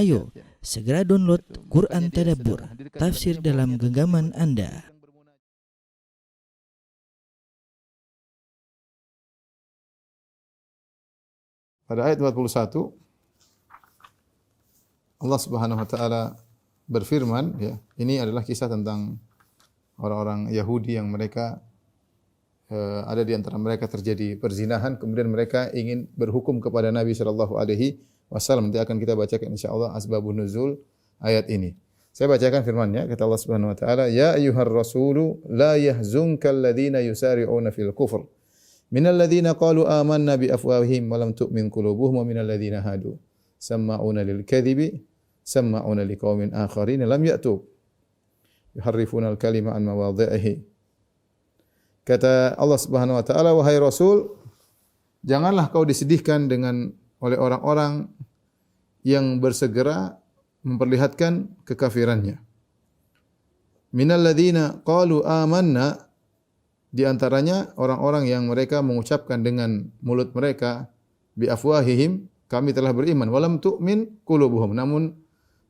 Ayo, segera download Quran Tadabbur, tafsir dalam genggaman Anda. Pada ayat 41 Allah Subhanahu wa taala berfirman, ya, ini adalah kisah tentang orang-orang Yahudi yang mereka ada di antara mereka terjadi perzinahan, kemudian mereka ingin berhukum kepada Nabi sallallahu alaihi wasallam. Nanti akan kita bacakan insyaallah asbabun nuzul ayat ini. Saya bacakan firman-Nya, kata Allah Subhanahu wa taala, "Ya ayyuhar rasulu la yahzunkal ladzina yusari'una fil kufr minal ladzina qalu amanna bi afwahihim wa lam tu'min qulubuhum wa minal ladzina hadu sama'una lil kadhibi sama'una liqaumin akharin lam ya'tu yuharrifuna al-kalima an mawadhi'ihi." Kata Allah Subhanahu wa taala, wahai Rasul, janganlah kau disedihkan oleh orang-orang yang bersegera memperlihatkan kekafirannya. Minal ladzina qalu amanna, di antaranya orang-orang yang mereka mengucapkan dengan mulut mereka bi afwahihim, kami telah beriman, walam tu'min qulubuhum, namun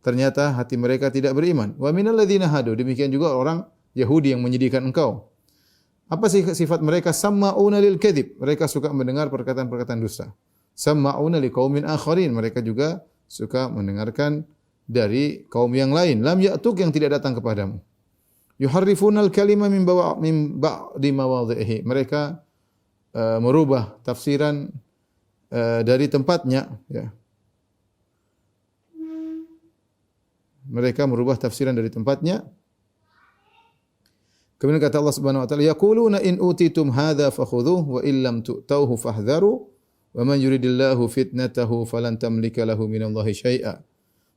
ternyata hati mereka tidak beriman. Wa minal ladzina hadu, demikian juga orang Yahudi yang menyedihkan engkau. Apa sih sifat mereka? Sama'una lil kadzib, mereka suka mendengar perkataan-perkataan dusta. Sama'una liqaumin akharin, mereka juga suka mendengarkan dari kaum yang lain. Lam ya'tuk, yang tidak datang kepadamu. Yuharrifunal kalima min ba'di mawadhihi, mereka merubah tafsiran dari tempatnya, ya. Mereka merubah tafsiran dari tempatnya. Kemudian kata Allah Subhanahu wa taala, yaquluna in utitum hadza fakhudhuhu wa illam tu'tauhu fahdharu wa man yuridillahu fitnatahu falan tamlika lahu minallahi syai'a.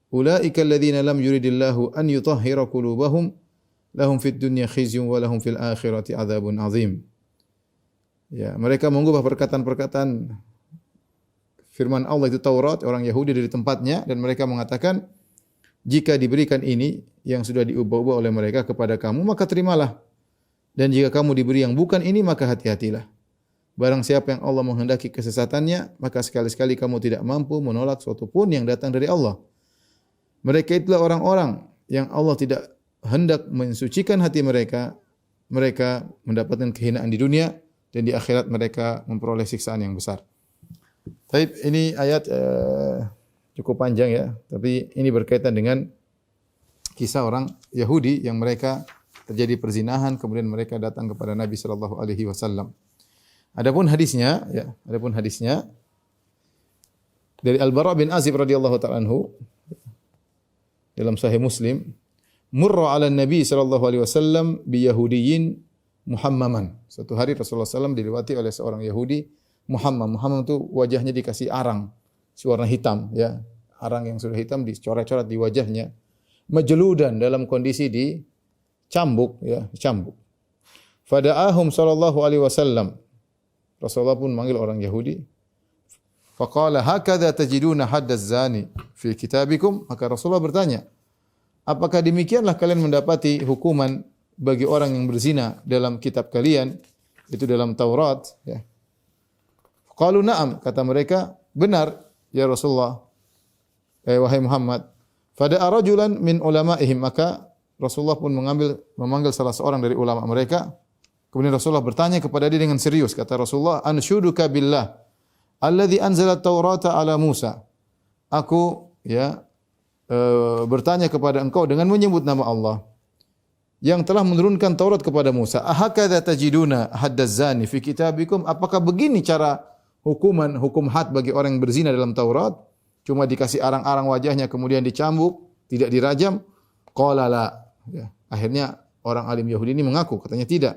Ulaika alladziina lam yuridillahu an yutahhira qulubahum lahum fid dunya khizyun wa lahum fil akhirati adzabun azim. Ya, mereka mengubah perkataan-perkataan firman Allah itu Taurat, orang Yahudi dari tempatnya, dan mereka mengatakan, jika diberikan ini yang sudah diubah-ubah oleh mereka kepada kamu, maka terimalah. Dan jika kamu diberi yang bukan ini, maka hati-hatilah. Barang siapa yang Allah menghendaki kesesatannya, maka sekali-sekali kamu tidak mampu menolak suatu pun yang datang dari Allah. Mereka itulah orang-orang yang Allah tidak hendak mensucikan hati mereka. Mereka mendapatkan kehinaan di dunia, dan di akhirat mereka memperoleh siksaan yang besar. Baik, ini ayat cukup panjang, ya, tapi ini berkaitan dengan kisah orang Yahudi yang mereka terjadi perzinahan, kemudian mereka datang kepada Nabi sallallahu alaihi wasallam. Adapun hadisnya, ya, dari Al-Bara bin Azib radhiyallahu ta'ala anhu dalam Sahih Muslim, murra 'ala Nabi sallallahu alaihi wasallam bi Yahudiyyin muhammaman. Suatu hari Rasulullah sallallahu dilewati oleh seorang Yahudi muhammam. Muhammam itu wajahnya dikasih arang warna hitam, ya. Arang yang sudah hitam dicoret-coret di wajahnya. Majludan, dalam kondisi dicambuk, ya, dicambuk. Fada'ahum sallallahu alaihi wasallam. Rasulullah pun manggil orang Yahudi. Faqala hakadha tajiduna haddaz zani fi kitabikum? Maka Rasulullah bertanya, apakah demikianlah kalian mendapati hukuman bagi orang yang berzina dalam kitab kalian, itu dalam Taurat, ya. Qalu na'am, kata mereka, benar ya Rasulullah, wahai Muhammad. Fada'a rajulan min ulama'ihim, maka Rasulullah pun memanggil salah seorang dari ulama mereka. Kemudian Rasulullah bertanya kepada dia dengan serius. Kata Rasulullah, anshuduka billah alladhi anzala Taurata ala Musa. Aku, ya, bertanya kepada engkau dengan menyebut nama Allah yang telah menurunkan Taurat kepada Musa. Ahakadha tajiduna haddaz zani fi kitabikum? Apakah begini cara hukum had bagi orang yang berzina dalam Taurat? Cuma dikasih arang-arang wajahnya kemudian dicambuk, tidak dirajam? Qala la. Ya. Akhirnya orang alim Yahudi ini mengaku, katanya tidak.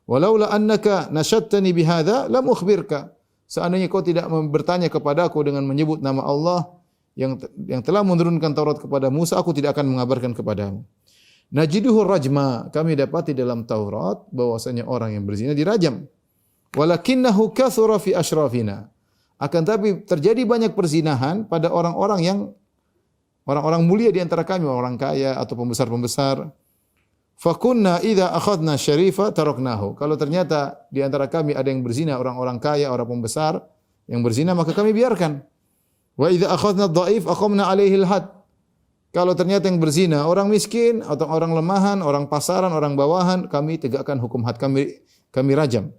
Walaula annaka nashattani bihadza lam ukhbirka. Seandainya kau tidak bertanya kepadaku dengan menyebut nama Allah yang telah menurunkan Taurat kepada Musa, aku tidak akan mengabarkan kepadamu. Najiduhu rajma, kami dapati dalam Taurat bahwasanya orang yang berzina dirajam. Walakinnahu kathura fi asyrafina. Akan tapi terjadi banyak perzinahan pada orang-orang mulia di antara kami, orang kaya atau pembesar-pembesar. Fakunna idza akhadna syarifa taraknahu. Kalau ternyata di antara kami ada yang berzina, orang-orang kaya, orang pembesar yang berzina, maka kami biarkan. Wa idza akhadna dhaif aqamna alaihi al-had. Kalau ternyata yang berzina orang miskin atau orang lemahan, orang pasaran, orang bawahan, kami tegakkan hukum had, kami rajam.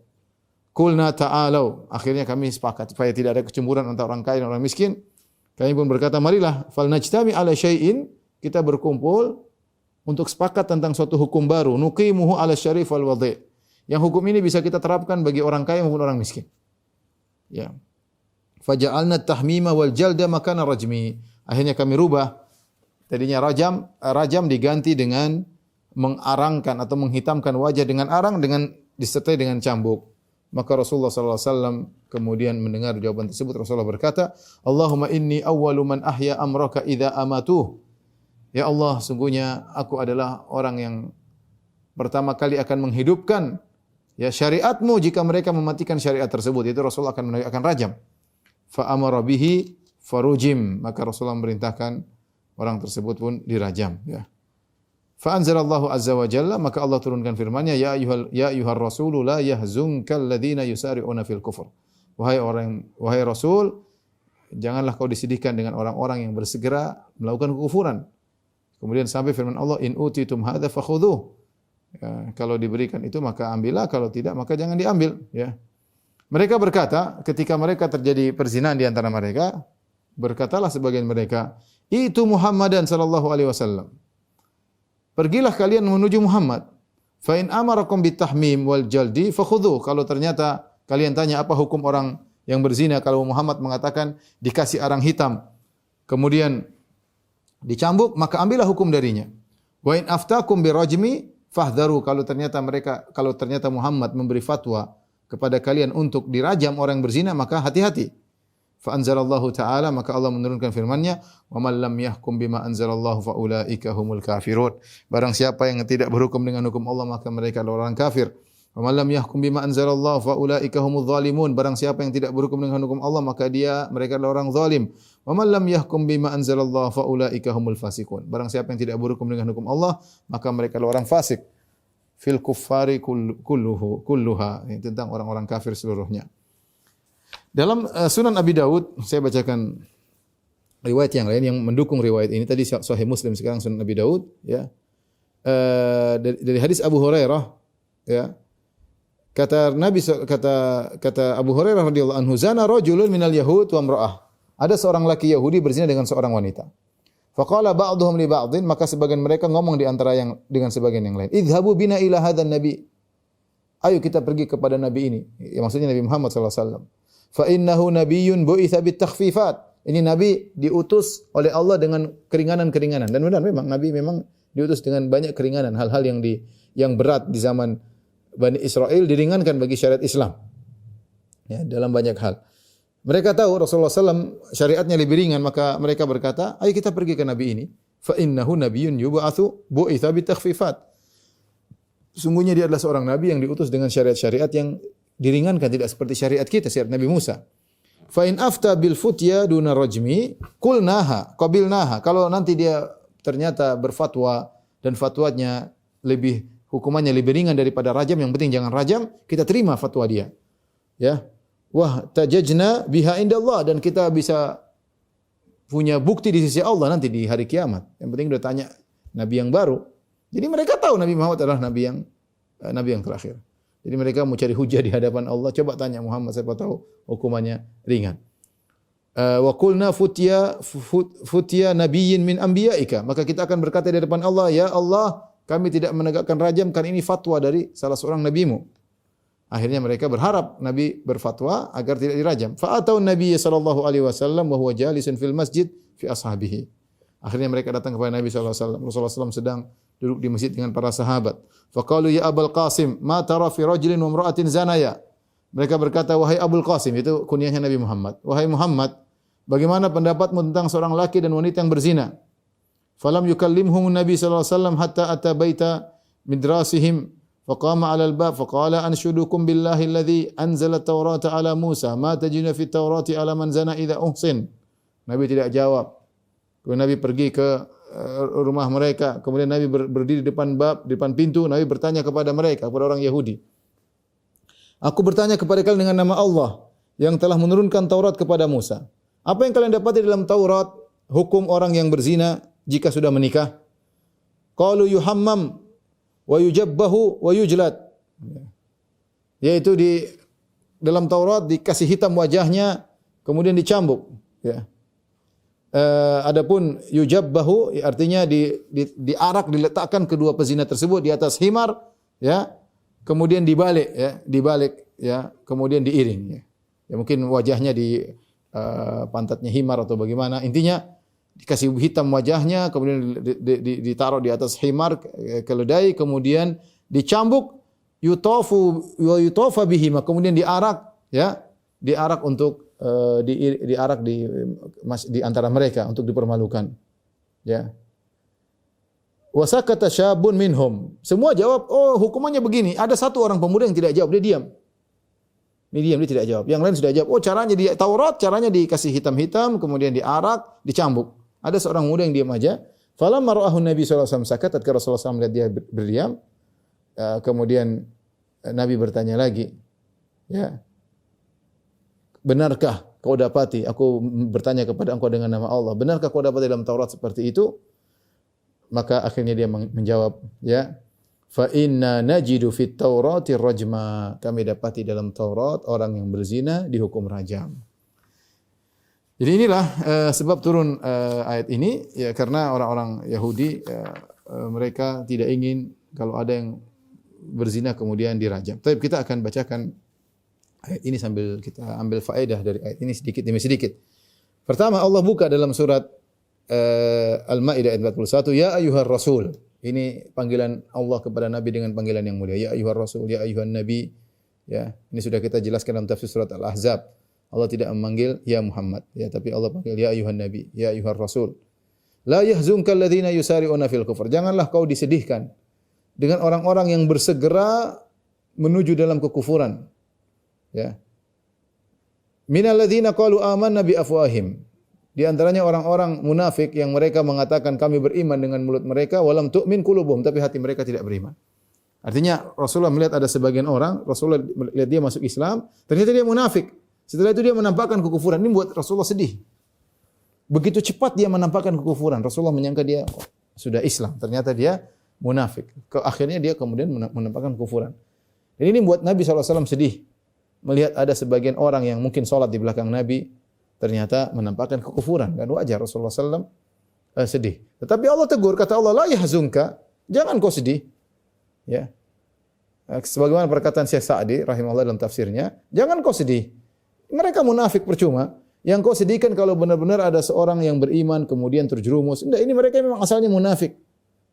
Qulna ta'alau. Akhirnya kami sepakat supaya tidak ada kecemburuan antara orang kaya dan orang miskin. Kami pun berkata, marilah fal najtami ala syai'in, kita berkumpul untuk sepakat tentang suatu hukum baru, nuqimuhu ala syarif wal wadhi'. Yang hukum ini bisa kita terapkan bagi orang kaya maupun orang miskin. Ya. Faja'alna tahmima wal jalda makana rajmi. Akhirnya kami rubah. Tadinya rajam diganti dengan mengarangkan atau menghitamkan wajah dengan arang dengan disertai dengan cambuk. Maka Rasulullah sallallahu alaihi wasallam kemudian mendengar jawaban tersebut. Rasulullah berkata, "Allahumma inni awwalu man ahya amraka idza amatuh." Ya Allah, sungguhnya aku adalah orang yang pertama kali akan menghidupkan ya syariatmu jika mereka mematikan syariat tersebut. Itu Rasulullah akan menegakkan rajam. Fa amara bihi farujim. Maka Rasulullah memerintahkan orang tersebut pun dirajam, ya. Fa anzalallahu azza wa jalla, maka Allah turunkan firman-Nya, ya ayyuhar rasulu la yahzunkal ladzina yusari'una fil kufur. Wahai Rasul, janganlah kau disedihkan dengan orang-orang yang bersegera melakukan kekufuran. Kemudian sampai firman Allah, in utitum hadza fakhudhuh. Ya, kalau diberikan itu maka ambillah, kalau tidak maka jangan diambil, ya. Mereka berkata, ketika mereka terjadi perzinahan di antara mereka, berkatalah sebagian mereka, itu Muhammadan sallallahu alaihi wasallam. Pergilah kalian menuju Muhammad. Fa in amarakum bitahmim wal jaldi fakhudhu. Kalau ternyata kalian tanya apa hukum orang yang berzina, kalau Muhammad mengatakan dikasih arang hitam, kemudian dicambuk, maka ambillah hukum darinya. Wa in aftakum birajmi fahdharu. Kalau ternyata Muhammad memberi fatwa kepada kalian untuk dirajam orang yang berzina, maka hati-hati. Fa anzalallahu ta'ala, maka Allah menurunkan firman-Nya, wa man lam yahkum bima anzalallahu fa ulaika humul kafirun. Barang siapa yang tidak berhukum dengan hukum Allah, maka mereka adalah orang kafir. Wa man lam yahkum bima anzalallahu fa ulaika humul zalimun. Barang siapa yang tidak berhukum dengan hukum Allah, maka mereka adalah orang zalim. Wa man lam yahkum bima anzalallahu fa ulaika humul fasiqun. Barang siapa yang tidak berhukum dengan hukum Allah, maka mereka adalah orang fasik. Fil kuffari kulluha. Tentang orang-orang kafir seluruhnya. Dalam Sunan Abi Daud, saya bacakan riwayat yang lain yang mendukung riwayat ini. Tadi Sahih Muslim, sekarang Sunan Abi Daud, ya. Dari hadis Abu Hurairah, ya. Kata Abu Hurairah radhiyallahu anhu, zana rajulun minal yahud wa imra'ah. Ada seorang laki Yahudi berzina dengan seorang wanita. Faqala ba'dhum li ba'dhin, maka sebagian mereka ngomong di antara yang dengan sebagian yang lain, idhabu bina ila hadzal nabi. Ayo kita pergi kepada nabi ini. Ya, maksudnya Nabi Muhammad sallallahu alaihi wasallam. Fa innahu nabiyyun bu'itsa bitakhfifat. Ini nabi diutus oleh Allah dengan keringanan-keringanan. Dan benar memang nabi memang diutus dengan banyak keringanan, hal-hal yang berat di zaman Bani Israel diringankan bagi syariat Islam. Ya, dalam banyak hal. Mereka tahu Rasulullah SAW syariatnya lebih ringan, maka mereka berkata, ayo kita pergi ke nabi ini. Fa innahu nabiyyun yub'atsu bu'itsa bitakhfifat. Sungguhnya dia adalah seorang nabi yang diutus dengan syariat-syariat yang diringankan, tidak seperti syariat kita, syariat Nabi Musa. Fa in afta bil futya duna rajmi qulnaha qabilnaha. Kalau nanti dia ternyata berfatwa dan fatwanya hukumannya lebih ringan daripada rajam, yang penting jangan rajam, kita terima fatwa dia. Ya. Wah tajajna biha indallah, dan kita bisa punya bukti di sisi Allah nanti di hari kiamat. Yang penting udah tanya nabi yang baru. Jadi mereka tahu Nabi Muhammad adalah nabi yang terakhir. Jadi mereka mau cari hujah di hadapan Allah. Coba tanya Muhammad, siapa tahu hukumannya ringan. Wa qulna futya nabiyyin min anbiya'ika. Maka kita akan berkata di hadapan Allah, ya Allah, kami tidak menegakkan rajam karena ini fatwa dari salah seorang nabimu. Akhirnya mereka berharap Nabi berfatwa agar tidak dirajam. Fa atau Nabi sallallahu alaihi wasallam wa huwa jalisun fil masjid fi ashabihi. Akhirnya mereka datang kepada Nabi sallallahu alaihi wasallam. Rasulullah SAW sedang duduk di masjid dengan para sahabat. Faqalu ya Abul Qasim, ma tara fi rajulin wa imra'atin zanaya. Mereka berkata, wahai Abul Qasim, itu kunyahnya Nabi Muhammad. Wahai Muhammad, bagaimana pendapatmu tentang seorang laki dan wanita yang berzina? Falam yukallimhum Nabi sallallahu alaihi wasallam hatta ata baita midrasihim. Faqama 'ala al-bab faqala anshudukum billahi alladhi anzala at-taurata 'ala Musa, ma tajiduna fi at-taurati 'ala man zana idza uhsin. Nabi tidak jawab. Kemudian Nabi pergi ke rumah mereka. Kemudian Nabi berdiri di depan pintu. Nabi bertanya kepada mereka, kepada orang Yahudi. Aku bertanya kepada kalian dengan nama Allah yang telah menurunkan Taurat kepada Musa. Apa yang kalian dapati dalam Taurat? Hukum orang yang berzina jika sudah menikah? Qalu yuhammam wa yujabbahu wa yujlad. Yaitu di dalam Taurat dikasih hitam wajahnya, kemudian dicambuk. Ya. Adapun yujabbahu artinya diarak, diletakkan kedua pezina tersebut di atas himar, ya. Kemudian dibalik, ya, kemudian diiring. Ya. Ya mungkin wajahnya di pantatnya himar atau bagaimana. Intinya dikasih hitam wajahnya, kemudian ditaruh di atas himar keledai, kemudian dicambuk, yutofa bihima, kemudian diarak, ya, diarak untuk diarak di antara mereka untuk dipermalukan, ya. Wasakata syabun minhum. Semua jawab, oh hukumannya begini. Ada satu orang pemuda yang tidak jawab, dia diam. Dia tidak jawab. Yang lain sudah jawab. Oh caranya di Taurat, caranya dikasih hitam-hitam, kemudian diarak, dicambuk. Ada seorang pemuda yang diam aja. Falamma ra'ahu Nabi sallallahu alaihi wasallam sakat, ketika Rasulullah SAW melihat dia berdiam, kemudian Nabi bertanya lagi, ya, benarkah kau dapati? Aku bertanya kepada engkau dengan nama Allah. Benarkah kau dapati dalam Taurat seperti itu? Maka akhirnya dia menjawab, ya, fa inna najidu fit Taurati rajma. Kami dapati dalam Taurat orang yang berzina dihukum rajam. Jadi inilah sebab turun ayat ini, ya, karena orang-orang Yahudi mereka tidak ingin kalau ada yang berzina kemudian dirajam. Tapi kita akan bacakan ayat ini sambil kita ambil faedah dari ayat ini sedikit demi sedikit. Pertama, Allah buka dalam surat Al-Maidah ayat 41, ya ayyuhar rasul. Ini panggilan Allah kepada Nabi dengan panggilan yang mulia. Ya ayyuhar rasul, ya ayyuhan nabi. Ya, ini sudah kita jelaskan dalam tafsir surat Al-Ahzab. Allah tidak memanggil ya Muhammad, ya, tapi Allah panggil ya ayyuhan nabi, ya ayyuhar rasul. La yahzunka alladziina yusari'una fil kufr. Janganlah kau disedihkan dengan orang-orang yang bersegera menuju dalam kekufuran. Ya. Minal ladzina qalu amanna bi afwahim. Di antaranya orang-orang munafik yang mereka mengatakan kami beriman dengan mulut mereka, walam tu'min qulubuhum, tapi hati mereka tidak beriman. Artinya Rasulullah melihat ada sebagian orang, Rasulullah lihat dia masuk Islam, ternyata dia munafik. Setelah itu dia menampakkan kekufuran. Ini buat Rasulullah sedih. Begitu cepat dia menampakkan kekufuran, Rasulullah menyangka dia sudah Islam, ternyata dia munafik. Akhirnya dia kemudian menampakkan kekufuran. Dan ini buat Nabi SAW sedih. Melihat ada sebagian orang yang mungkin sholat di belakang Nabi, ternyata menampakkan kekufuran. Dan wajar Rasulullah SAW sedih. Tetapi Allah tegur, kata Allah, la yahzunka, jangan kau sedih. Ya. Sebagaimana perkataan Syekh Sa'di, rahimahullah dalam tafsirnya, jangan kau sedih. Mereka munafik percuma. Yang kau sedihkan kalau benar-benar ada seorang yang beriman kemudian terjerumus. Enggak, ini mereka memang asalnya munafik.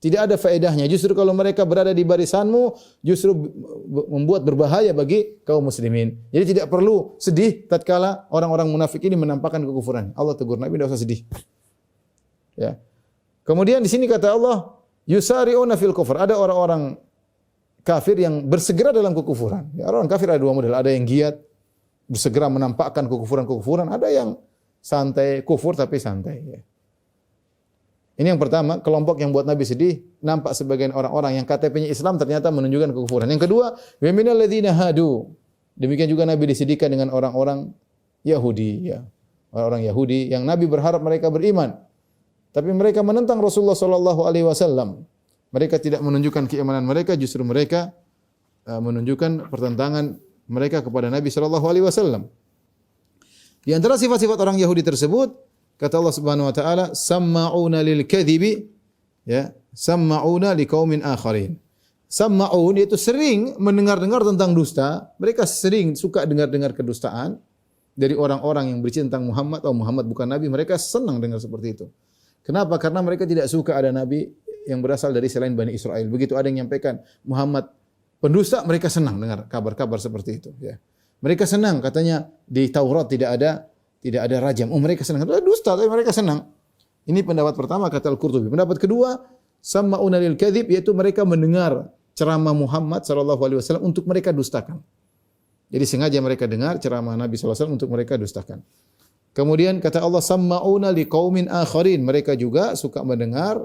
Tidak ada faedahnya. Justru kalau mereka berada di barisanmu, justru membuat berbahaya bagi kaum muslimin. Jadi tidak perlu sedih tatkala orang-orang munafik ini menampakkan kekufuran. Allah tegur Nabi, tidak usah sedih. Ya. Kemudian di sini kata Allah, yusari'una fil kufur. Ada orang-orang kafir yang bersegera dalam kekufuran. Ya, orang kafir ada dua model. Ada yang giat, bersegera menampakkan kekufuran-kekufuran. Ada yang santai, kufur tapi santai. Ya. Ini yang pertama, kelompok yang buat Nabi sedih, nampak sebagian orang-orang yang KTP-nya Islam ternyata menunjukkan kekufuran. Yang kedua, wa minal ladzina hadu. Demikian juga Nabi disedihkan dengan orang-orang Yahudi, ya. Orang-orang Yahudi yang Nabi berharap mereka beriman. Tapi mereka menentang Rasulullah sallallahu alaihi wasallam. Mereka tidak menunjukkan keimanan mereka, justru mereka menunjukkan pertentangan mereka kepada Nabi sallallahu alaihi wasallam. Di antara sifat-sifat orang Yahudi tersebut, kata Allah Subhanahu wa taala, samma'una lil kadhibi, ya, samma'una liqaumin akharin. Samma'un yaitu sering mendengar-dengar tentang dusta, mereka sering suka dengar-dengar kedustaan dari orang-orang yang bercerita tentang Muhammad, oh Muhammad bukan nabi, mereka senang dengar seperti itu. Kenapa? Karena mereka tidak suka ada nabi yang berasal dari selain Bani Israel. Begitu ada yang menyampaikan Muhammad pendusta, mereka senang dengar kabar-kabar seperti itu, ya. Mereka senang, katanya di Taurat tidak ada rajam. Oh, mereka senang. Dusta, tapi mereka senang. Ini pendapat pertama kata Al-Qurtubi. Pendapat kedua, samma'una lil kadzib, yaitu mereka mendengar ceramah Muhammad sallallahu alaihi wasallam untuk mereka dustakan. Jadi sengaja mereka dengar ceramah Nabi sallallahu alaihi wasallam untuk mereka dustakan. Kemudian kata Allah, samma'una liqaumin akharin, mereka juga suka mendengar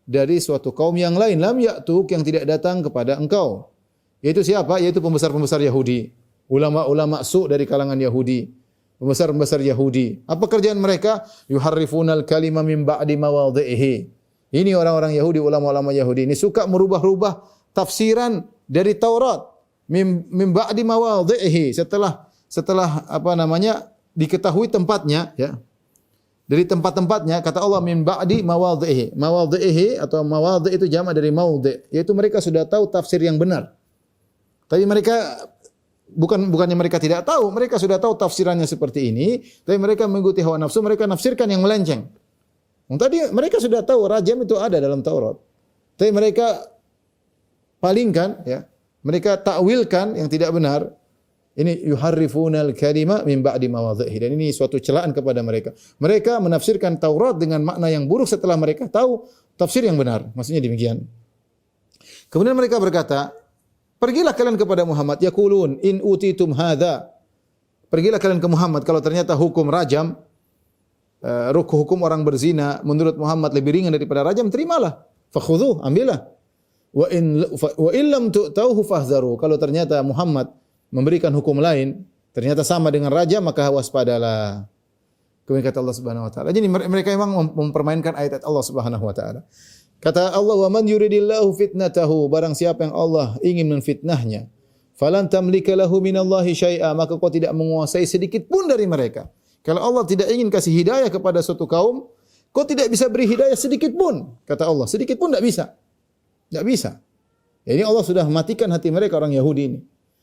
dari suatu kaum yang lain, lam ya'tuk, yang tidak datang kepada engkau. Yaitu siapa? Yaitu pembesar-pembesar Yahudi, ulama-ulama su dari kalangan Yahudi. Pembesar-pembesar Yahudi. Apa kerjaan mereka? Yuharrifunal kalima min ba'di mawadhihi. Ini orang-orang Yahudi, ulama-ulama Yahudi ini suka merubah-rubah tafsiran dari Taurat mim ba'di mawadhihi, setelah apa namanya diketahui tempatnya, ya. Dari tempat-tempatnya, kata Allah min ba'di mawadhihi. Mawadhihi atau mawadhi itu jamak dari maudhi, yaitu mereka sudah tahu tafsir yang benar. Tapi mereka bukannya mereka tidak tahu, mereka sudah tahu tafsirannya seperti ini, tapi mereka mengikuti hawa nafsu, mereka nafsirkan yang melenceng. Tadi mereka sudah tahu rajam itu ada dalam Taurat. Tapi mereka palingkan, ya. Mereka takwilkan yang tidak benar. Ini yuharrifunal kalima min ba'di mawadhihi, dan ini suatu celaan kepada mereka. Mereka menafsirkan Taurat dengan makna yang buruk setelah mereka tahu tafsir yang benar. Maksudnya demikian. Kemudian mereka berkata, pergilah kalian kepada Muhammad, yaqulun in utitum hadza. Pergilah kalian ke Muhammad kalau ternyata hukum rajam, hukum orang berzina menurut Muhammad lebih ringan daripada rajam, terimalah. Fakhudhuh, ambillah. Wa in lam tu'tauhu fahzaru. Kalau ternyata Muhammad memberikan hukum lain, ternyata sama dengan rajam, maka waspadalah. Kemudian kata Allah Subhanahu wa taala. Jadi mereka memang mempermainkan ayat-ayat Allah Subhanahu wa taala. Kata Allah, "Wa man yuridillahu fitnatahu", barang siapa yang Allah ingin menfitnahnya, falan tamlika lahu minallahi syai'a, maka kau tidak menguasai sedikit pun dari mereka. Kalau Allah tidak ingin kasih hidayah kepada suatu kaum, kau tidak bisa beri hidayah sedikit pun. Kata Allah, sedikit pun tidak bisa. Tidak bisa. Ya, ini Allah sudah matikan hati mereka, orang Yahudi ini.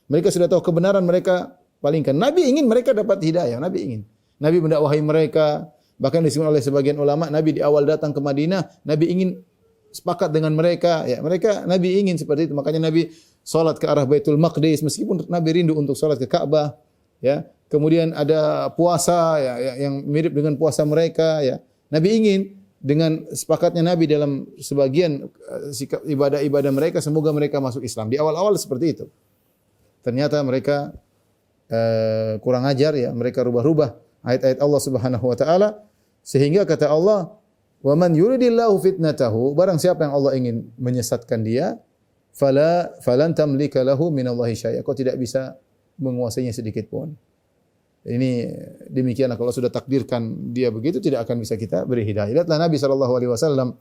Mereka sudah tahu kebenaran, mereka palingkan. Nabi ingin mereka dapat hidayah, Nabi ingin. Nabi mendakwahi mereka, bahkan disebut oleh sebagian ulama, Nabi di awal datang ke Madinah, Nabi ingin sepakat dengan mereka, ya. Nabi ingin seperti itu. Makanya Nabi salat ke arah Baitul Maqdis meskipun Nabi rindu untuk salat ke Ka'bah, ya. Kemudian ada puasa, ya, yang mirip dengan puasa mereka, ya. Nabi ingin dengan sepakatnya Nabi dalam sebagian sikap ibadah-ibadah mereka, semoga mereka masuk Islam. Di awal-awal seperti itu. Ternyata mereka kurang ajar, ya, mereka rubah-rubah ayat-ayat Allah Subhanahu wa taala, sehingga kata Allah, "Wa man yuridillahu fitnatahu", barang siapa yang Allah ingin menyesatkan dia, falan tamlika lahu minallahi syai'a, kau tidak bisa menguasainya sedikit pun. Ini demikianlah, kalau sudah takdirkan dia begitu, tidak akan bisa kita beri hidayah. Lihatlah Nabi sallallahu alaihi wasallam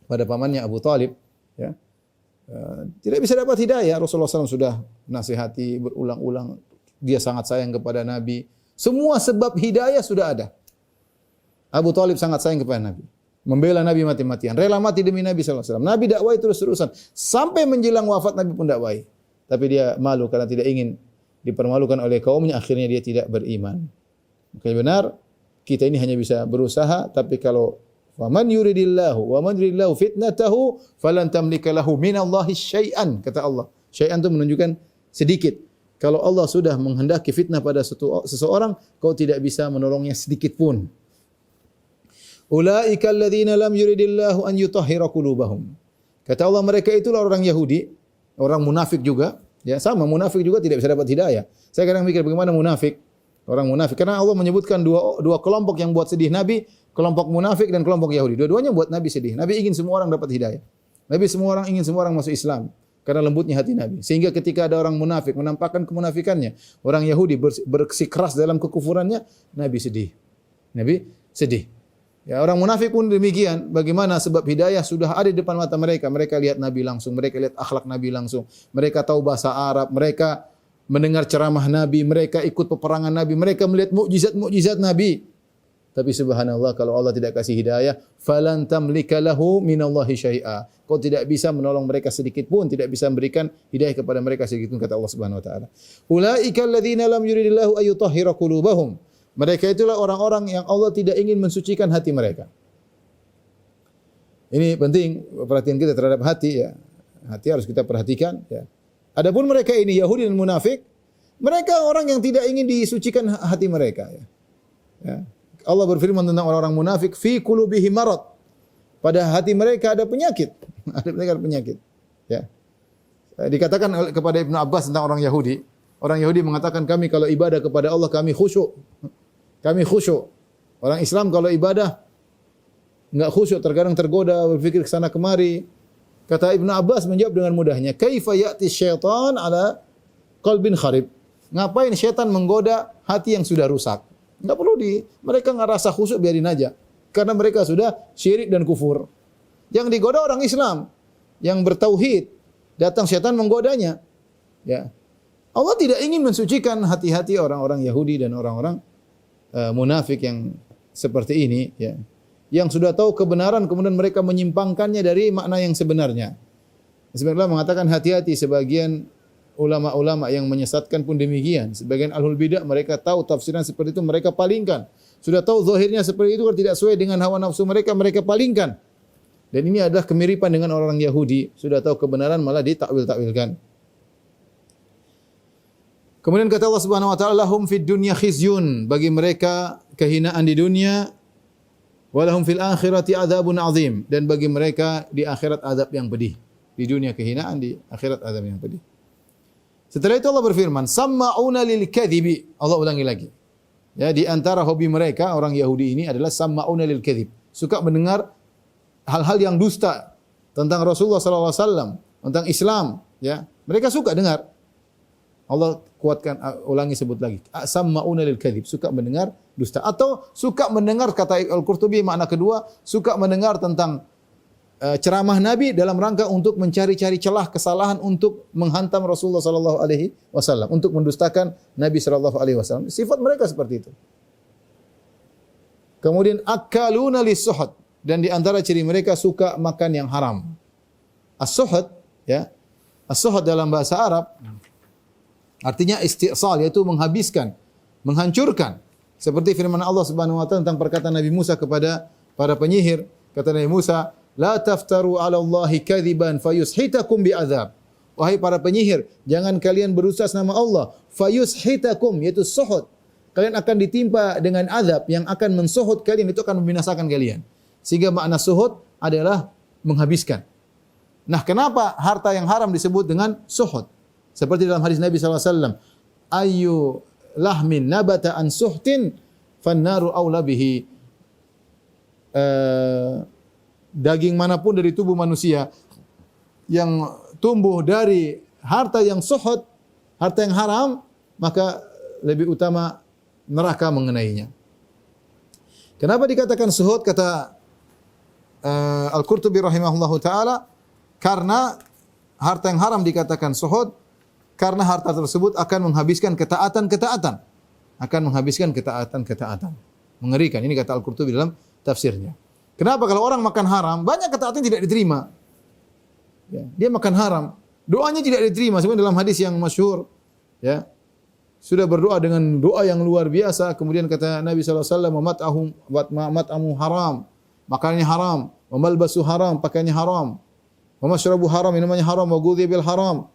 pada pamannya Abu Thalib, ya. Tidak bisa dapat hidayah. Rasulullah SAW sudah nasihati berulang-ulang. Dia sangat sayang kepada Nabi. Semua sebab hidayah sudah ada. Abu Thalib sangat sayang kepada Nabi. Membela Nabi mati-matian. Rela mati demi Nabi SAW. Nabi dakwai terus-terusan. Sampai menjelang wafat Nabi pun dakwai. Tapi dia malu karena tidak ingin dipermalukan oleh kaumnya. Akhirnya dia tidak beriman. Maka benar, kita ini hanya bisa berusaha. Tapi kalau wa man yuridillahu fitnatahu falan tamlika lahu minallahi syai'an, kata Allah. Syai'an itu menunjukkan sedikit. Kalau Allah sudah menghendaki fitnah pada seseorang, kau tidak bisa menolongnya sedikit pun. Ulaika alladzina lam yuridillahu an yutahhira qulubahum. Kata Allah, mereka itulah orang Yahudi, orang munafik juga, ya, sama munafik juga tidak bisa dapat hidayah. Saya kadang mikir bagaimana munafik, orang munafik, karena Allah menyebutkan dua kelompok yang buat sedih Nabi, kelompok munafik dan kelompok Yahudi. Dua-duanya buat Nabi sedih. Nabi ingin semua orang dapat hidayah. Nabi ingin semua orang masuk Islam karena lembutnya hati Nabi. Sehingga ketika ada orang munafik menampakkan kemunafikannya, orang Yahudi bersikeras dalam kekufurannya, Nabi sedih. Nabi sedih. Ya, orang munafik pun demikian. Bagaimana sebab hidayah sudah ada di depan mata mereka. Mereka lihat Nabi langsung, mereka lihat akhlak Nabi langsung. Mereka tahu bahasa Arab, mereka mendengar ceramah Nabi, mereka ikut peperangan Nabi, mereka melihat mukjizat-mukjizat Nabi. Tapi subhanallah, kalau Allah tidak kasih hidayah, falan tamlika lahu minallahi syai'a. Kau tidak bisa menolong mereka sedikit pun, tidak bisa memberikan hidayah kepada mereka sedikit pun, kata Allah Subhanahu wa taala. Ulaika alladzina lam yuridillahu ayyutahhira qulubahum. Mereka itulah orang-orang yang Allah tidak ingin mensucikan hati mereka. Ini penting perhatian kita terhadap hati, ya. Hati harus kita perhatikan, ya. Adapun mereka ini Yahudi dan munafik, mereka orang yang tidak ingin disucikan hati mereka, ya. Ya. Allah berfirman tentang orang-orang munafik, fi qulubihim marad. Pada hati mereka ada penyakit. Ada penyakit. Ya. Dikatakan kepada Ibnu Abbas tentang orang Yahudi. Orang Yahudi mengatakan, kami kalau ibadah kepada Allah kami khusyuk. Kami khusyuk. Orang Islam kalau ibadah enggak khusyuk, terkadang tergoda berpikir ke sana kemari. Kata Ibnu Abbas menjawab dengan mudahnya, kaifa ya'ti syaitan ala qalbin kharib. Ngapain syaitan menggoda hati yang sudah rusak? Enggak perlu mereka enggak rasa khusyuk, biarin aja. Karena mereka sudah syirik dan kufur. Yang digoda orang Islam yang bertauhid, datang syaitan menggodanya. Ya. Allah tidak ingin mensucikan hati-hati orang-orang Yahudi dan orang-orang munafik yang seperti ini, ya. Yang sudah tahu kebenaran kemudian mereka menyimpangkannya dari makna yang sebenarnya. Sebenarnya mengatakan hati-hati, sebagian ulama-ulama yang menyesatkan pun demikian. Sebagian ahlul bidah mereka tahu tafsiran seperti itu, mereka palingkan. Sudah tahu zahirnya seperti itu, kalau tidak sesuai dengan hawa nafsu mereka, mereka palingkan. Dan ini adalah kemiripan dengan orang Yahudi. Sudah tahu kebenaran malah ditakwil-takwilkan. Kemudian kata Allah Subhanahu wa taala, lahum fid dunya khizyun, bagi mereka kehinaan di dunia, wa lahum fil akhirati adzabun azim, dan bagi mereka di akhirat azab yang pedih. Di dunia kehinaan, di akhirat azab yang pedih. Setelah itu Allah berfirman, samma'una lil kadhibi. Allah ulangi lagi. Ya, di antara hobi mereka orang Yahudi ini adalah samma'una lil kadhib. Suka mendengar hal-hal yang dusta tentang Rasulullah sallallahu alaihi wasallam, tentang Islam, ya. Mereka suka dengar. Allah kuatkan, ulangi, sebut lagi. Samma'una lil kadhib, suka mendengar dusta, atau suka mendengar, kata Al-Qurtubi makna kedua, suka mendengar tentang ceramah Nabi dalam rangka untuk mencari-cari celah kesalahan untuk menghantam Rasulullah sallallahu alaihi wasallam, untuk mendustakan Nabi sallallahu alaihi wasallam. Sifat mereka seperti itu. Kemudian akaluna lis-suhud, dan di antara ciri mereka suka makan yang haram. As-suhud, ya. As-suhud dalam bahasa Arab artinya istisal, yaitu menghabiskan, menghancurkan. Seperti firman Allah Subhanahu wa taala tentang perkataan Nabi Musa kepada para penyihir. Kata Nabi Musa, "La taftaru 'ala Allahi kadziban fayushitakum bi'adzab." Wahai para penyihir, jangan kalian berusaha nama Allah, fayushitakum, yaitu suhud. Kalian akan ditimpa dengan azab yang akan mensuhud kalian, itu akan membinasakan kalian. Sehingga makna suhud adalah menghabiskan. Nah, kenapa harta yang haram disebut dengan suhud? Seperti dalam hadis Nabi SAW, ayu lahmin nabata an suhtin fannaru awla bihi. Daging manapun dari tubuh manusia yang tumbuh dari harta yang suhud, harta yang haram, maka lebih utama neraka mengenainya. Kenapa dikatakan suhud? Kata Al-Qurtubi rahimahullahu ta'ala, karena harta yang haram dikatakan suhud, karena harta tersebut akan menghabiskan ketaatan-ketaatan. Akan menghabiskan ketaatan-ketaatan. Mengerikan. Ini kata Al-Qurtubi dalam tafsirnya. Kenapa? Kalau orang makan haram, banyak ketaatan tidak diterima. Ya, dia makan haram, doanya tidak diterima. Sebenarnya dalam hadis yang masyhur, ya, sudah berdoa dengan doa yang luar biasa. Kemudian kata Nabi SAW, mat'amu haram, makanannya haram, wa malbasu haram, pakaiannya haram, wa mashrabu haram, minumannya haram, wa ghudhiya bil haram.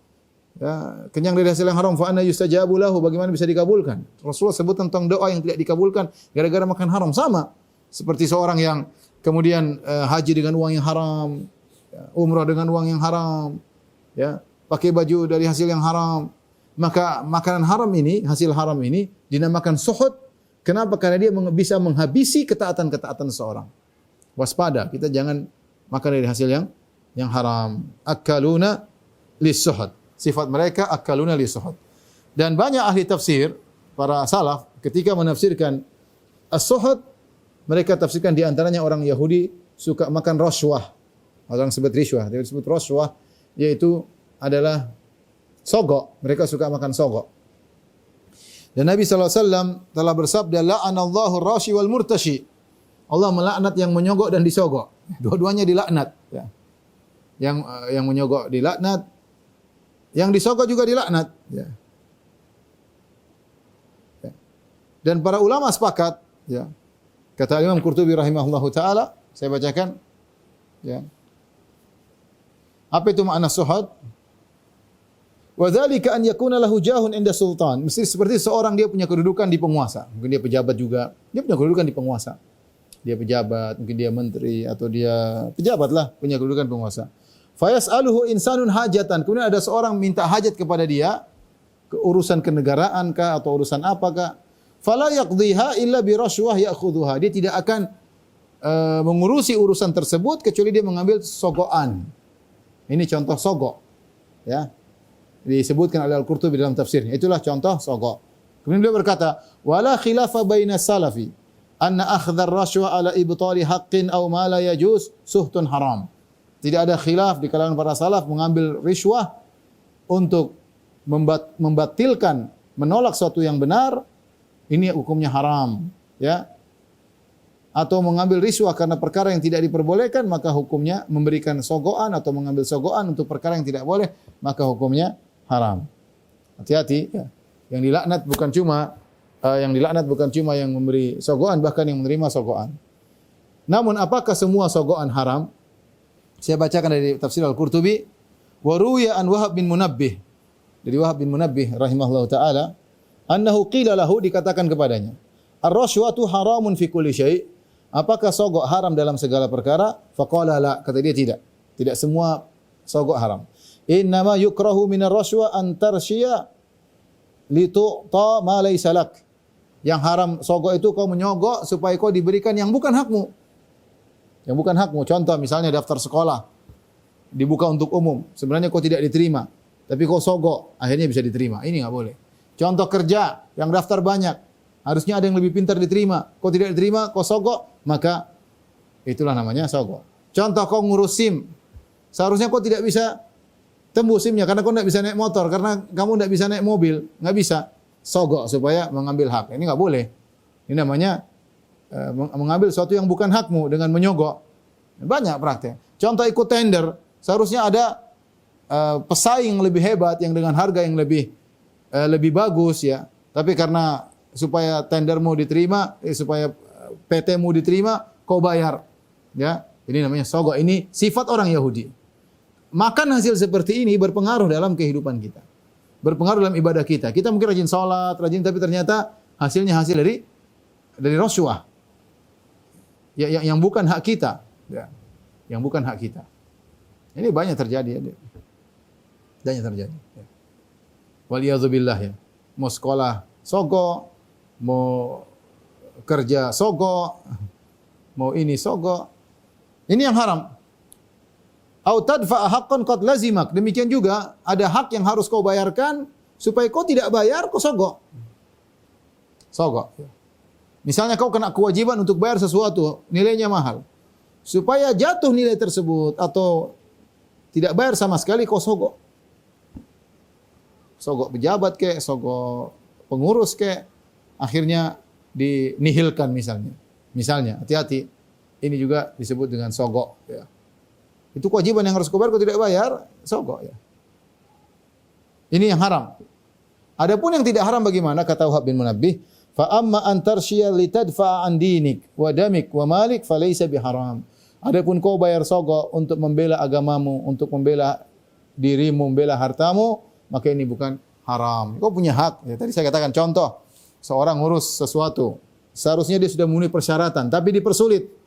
Ya, kenyang dari hasil yang haram, fa anna yustajabu lahu, bagaimana bisa dikabulkan? Rasulullah sebut tentang doa yang tidak dikabulkan gara-gara makan haram. Sama seperti seorang yang kemudian haji dengan uang yang haram, umrah dengan uang yang haram, ya, pakai baju dari hasil yang haram. Maka makanan haram ini, hasil haram ini dinamakan suhud. Kenapa? Karena dia bisa menghabisi ketaatan-ketaatan seseorang. Waspada, kita jangan makan dari hasil yang haram. Akaluna lis-suhud. Sifat mereka akaluna lis-suhud. Dan banyak ahli tafsir, para salaf, ketika menafsirkan as-suhud, mereka tafsirkan di antaranya orang Yahudi suka makan rashwah. Orang sebut rishwah, dia sebut rashwah, yaitu adalah sogok. Mereka suka makan sogok. Dan Nabi SAW telah bersabda, la'anallahu rashi wal murtashi. Allah melaknat yang menyogok dan disogok. Dua-duanya dilaknat. Ya. Yang menyogok dilaknat, yang disogok juga dilaknat. Ya. Ya. Dan para ulama sepakat, ya. Kata Imam Qurtubi rahimahullahu taala, saya bacakan, ya. Apa itu makna suhud? Wa dzalika an yakuna lahu jahun inda sultan. Mesti seperti seorang dia punya kedudukan di penguasa. Mungkin dia pejabat juga. Dia punya kedudukan di penguasa. Dia pejabat, mungkin dia menteri atau dia pejabat lah, punya kedudukan penguasa. Fa yas'aluhu insanun hajatan. Kemudian ada seorang minta hajat kepada dia, urusan kenegaraan kah atau urusan apakah? Fala yaqdhiha illa bi rashwah ya'khudhuha. Dia tidak akan mengurusi urusan tersebut kecuali dia mengambil sogokan. Ini contoh sogok. Ya. Disebutkan oleh Al-Qurtubi dalam tafsirnya. Itulah contoh sogok. Kemudian beliau berkata, wala khilafa baina salafi anna akhdhar rashwa ala ibtali haqqin aw ma la yajuz suhtun haram. tidak ada khilaf di kalangan para salaf mengambil riswah untuk membatilkan, menolak sesuatu yang benar, ini hukumnya haram, ya. Atau mengambil riswah karena perkara yang tidak diperbolehkan, maka hukumnya memberikan sogoan atau mengambil sogoan untuk perkara yang tidak boleh, maka hukumnya haram. Hati-hati, ya. Yang dilaknat bukan cuma yang memberi sogoan, bahkan yang menerima sogoan. Namun apakah semua sogoan haram? Saya bacakan dari tafsir Al-Qurtubi, wa ruwiya an Wahab bin Munabbih. Dari Wahab bin Munabbih rahimahullahu taala, annahu qila lahu, dikatakan kepadanya, ar-rasywatu haramun fi kulli syai'. Apakah sogok haram dalam segala perkara? Faqala la, kata dia tidak. Tidak semua sogok haram. Innama yukrahu minar rasywa an tarshiya litu'ta ma laysa lak. Yang haram sogok itu kau menyogok supaya kau diberikan yang bukan hakmu. Yang bukan hakmu. Contoh misalnya daftar sekolah dibuka untuk umum. Sebenarnya kau tidak diterima, tapi kau sogok, akhirnya bisa diterima. Ini enggak boleh. Contoh kerja yang daftar banyak, harusnya ada yang lebih pintar diterima. Kau tidak diterima, kau sogok, maka itulah namanya sogok. Contoh kau ngurus SIM. Seharusnya kau tidak bisa tembus SIM-nya karena kau tidak bisa naik motor, karena kamu tidak bisa naik mobil, nggak bisa. Sogok supaya mengambil hak. Ini nggak boleh. Ini namanya mengambil sesuatu yang bukan hakmu dengan menyogok. Banyak praktek. Contoh ikut tender, seharusnya ada pesaing yang lebih hebat yang dengan harga yang lebih bagus, ya. Tapi karena supaya tendermu diterima, supaya PT-mu diterima, kau bayar. Ya, ini namanya sogok. Ini sifat orang Yahudi. Makan hasil seperti ini berpengaruh dalam kehidupan kita. Berpengaruh dalam ibadah kita. Kita mungkin rajin salat, tapi ternyata hasilnya hasil dari rasuah. Ya, yang bukan hak kita. Ya, yang bukan hak kita. Ini banyak terjadi. Ya. Banyak terjadi. Ya. Waliyadzubillah, ya. Mau sekolah sogok, mau kerja sogok, mau ini sogok. Ini yang haram. Au tadfa'a haqqan qad lazimak. Demikian juga ada hak yang harus kau bayarkan, supaya kau tidak bayar, kau sogok. Sogok. Misalnya kau kena kewajiban untuk bayar sesuatu, nilainya mahal. Supaya jatuh nilai tersebut atau tidak bayar sama sekali, kau sogok. Sogok pejabat kek, sogok pengurus kek, akhirnya dinihilkan misalnya. Misalnya, hati-hati. Ini juga disebut dengan sogok, ya. Itu kewajiban yang harus kau bayar, kau tidak bayar, sogok, ya. Ini yang haram. Adapun yang tidak haram bagaimana? Kata Wahab bin Munabbih, fa amma an tarshiya litadfa'a an dinik wa damik wa malik falaysa biharam. Adapun kau bayar sogok untuk membela agamamu, untuk membela dirimu, membela hartamu, maka ini bukan haram. Kau punya hak. Ya, tadi saya katakan contoh, seorang ngurus sesuatu, seharusnya dia sudah memenuhi persyaratan, tapi dipersulit.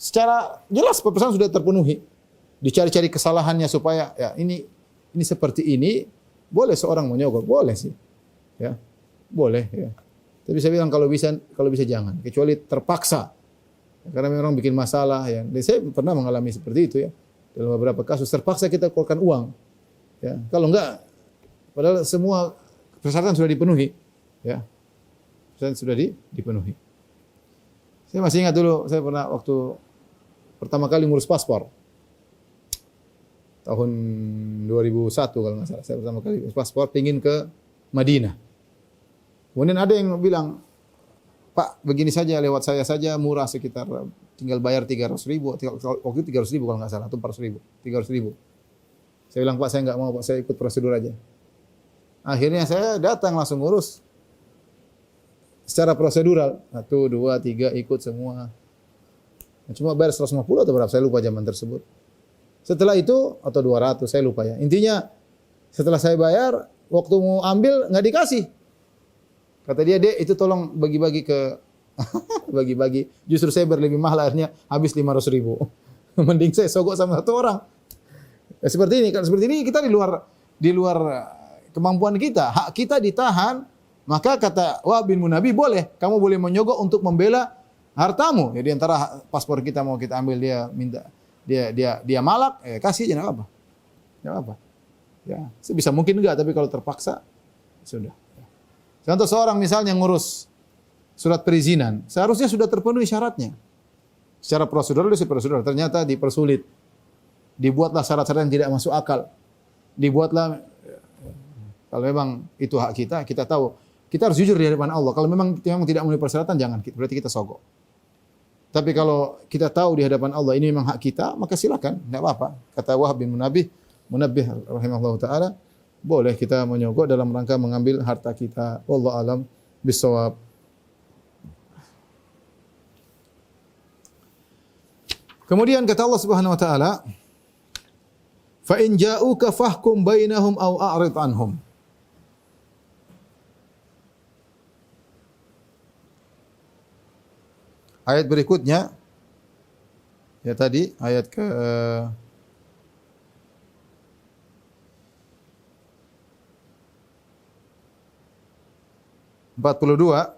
Secara jelas persyaratan sudah terpenuhi. Dicari-cari kesalahannya supaya ya ini seperti ini, boleh seorang menyogok, boleh sih. Ya. Boleh, ya. Tapi saya bilang kalau bisa jangan, kecuali terpaksa. Karena memang bikin masalah, ya. Dan saya pernah mengalami seperti itu, ya. Dalam beberapa kasus terpaksa kita keluarkan uang. Ya. Kalau enggak, padahal semua persyaratan sudah dipenuhi, ya. Persyaratan sudah dipenuhi. Saya masih ingat dulu, saya pernah waktu pertama kali ngurus paspor. Tahun 2001 kalau nggak salah. Saya pertama kali ngurus paspor, pingin ke Madinah. Kemudian ada yang bilang, Pak, begini saja, lewat saya saja, murah, sekitar tinggal bayar 300.000. Waktu itu 300.000 kalau nggak salah, atau 400.000. 300.000. Saya bilang, Pak, saya nggak mau, Pak, saya ikut prosedur aja. Akhirnya saya datang langsung ngurus secara prosedural. 1, 2, 3, ikut semua. Cuma bayar 150 atau berapa, saya lupa zaman tersebut. Setelah itu, atau 200, saya lupa ya. Intinya, setelah saya bayar, waktu mau ambil, nggak dikasih. Kata dia, Dek, itu tolong bagi-bagi ke... bagi-bagi. Justru saya berlebih mahal, akhirnya habis 500.000. Mending saya sogok sama satu orang. Ya, seperti ini, kan seperti ini kita di luar kemampuan kita. Hak kita ditahan, maka kata Wahab bin Munabbih, boleh. Kamu boleh menyogok untuk membela hartamu. Jadi antara paspor kita mau kita ambil, dia minta dia malak, kasih aja, enggak apa-apa. Enggak apa-apa. Ya, sebisa mungkin enggak, tapi kalau terpaksa sudah. Contoh seorang misalnya ngurus surat perizinan, seharusnya sudah terpenuhi syaratnya. Secara prosedural, ternyata dipersulit. Dibuatlah syarat-syarat yang tidak masuk akal. Dibuatlah, kalau memang itu hak kita, kita tahu. Kita harus jujur di hadapan Allah. Kalau memang tidak memenuhi persyaratan, jangan. Berarti kita sogok. Tapi kalau kita tahu di hadapan Allah ini memang hak kita, maka silakan, tidak apa-apa. Kata Wahab bin Munabbih rahimahullah ta'ala, boleh kita menyogok dalam rangka mengambil harta kita. Wallahu alam bisawab. Kemudian kata Allah Subhanahu wa taala, "Fa in ja'uka fahkum bainahum aw a'rid anhum." Ayat berikutnya ya tadi ayat ke 42,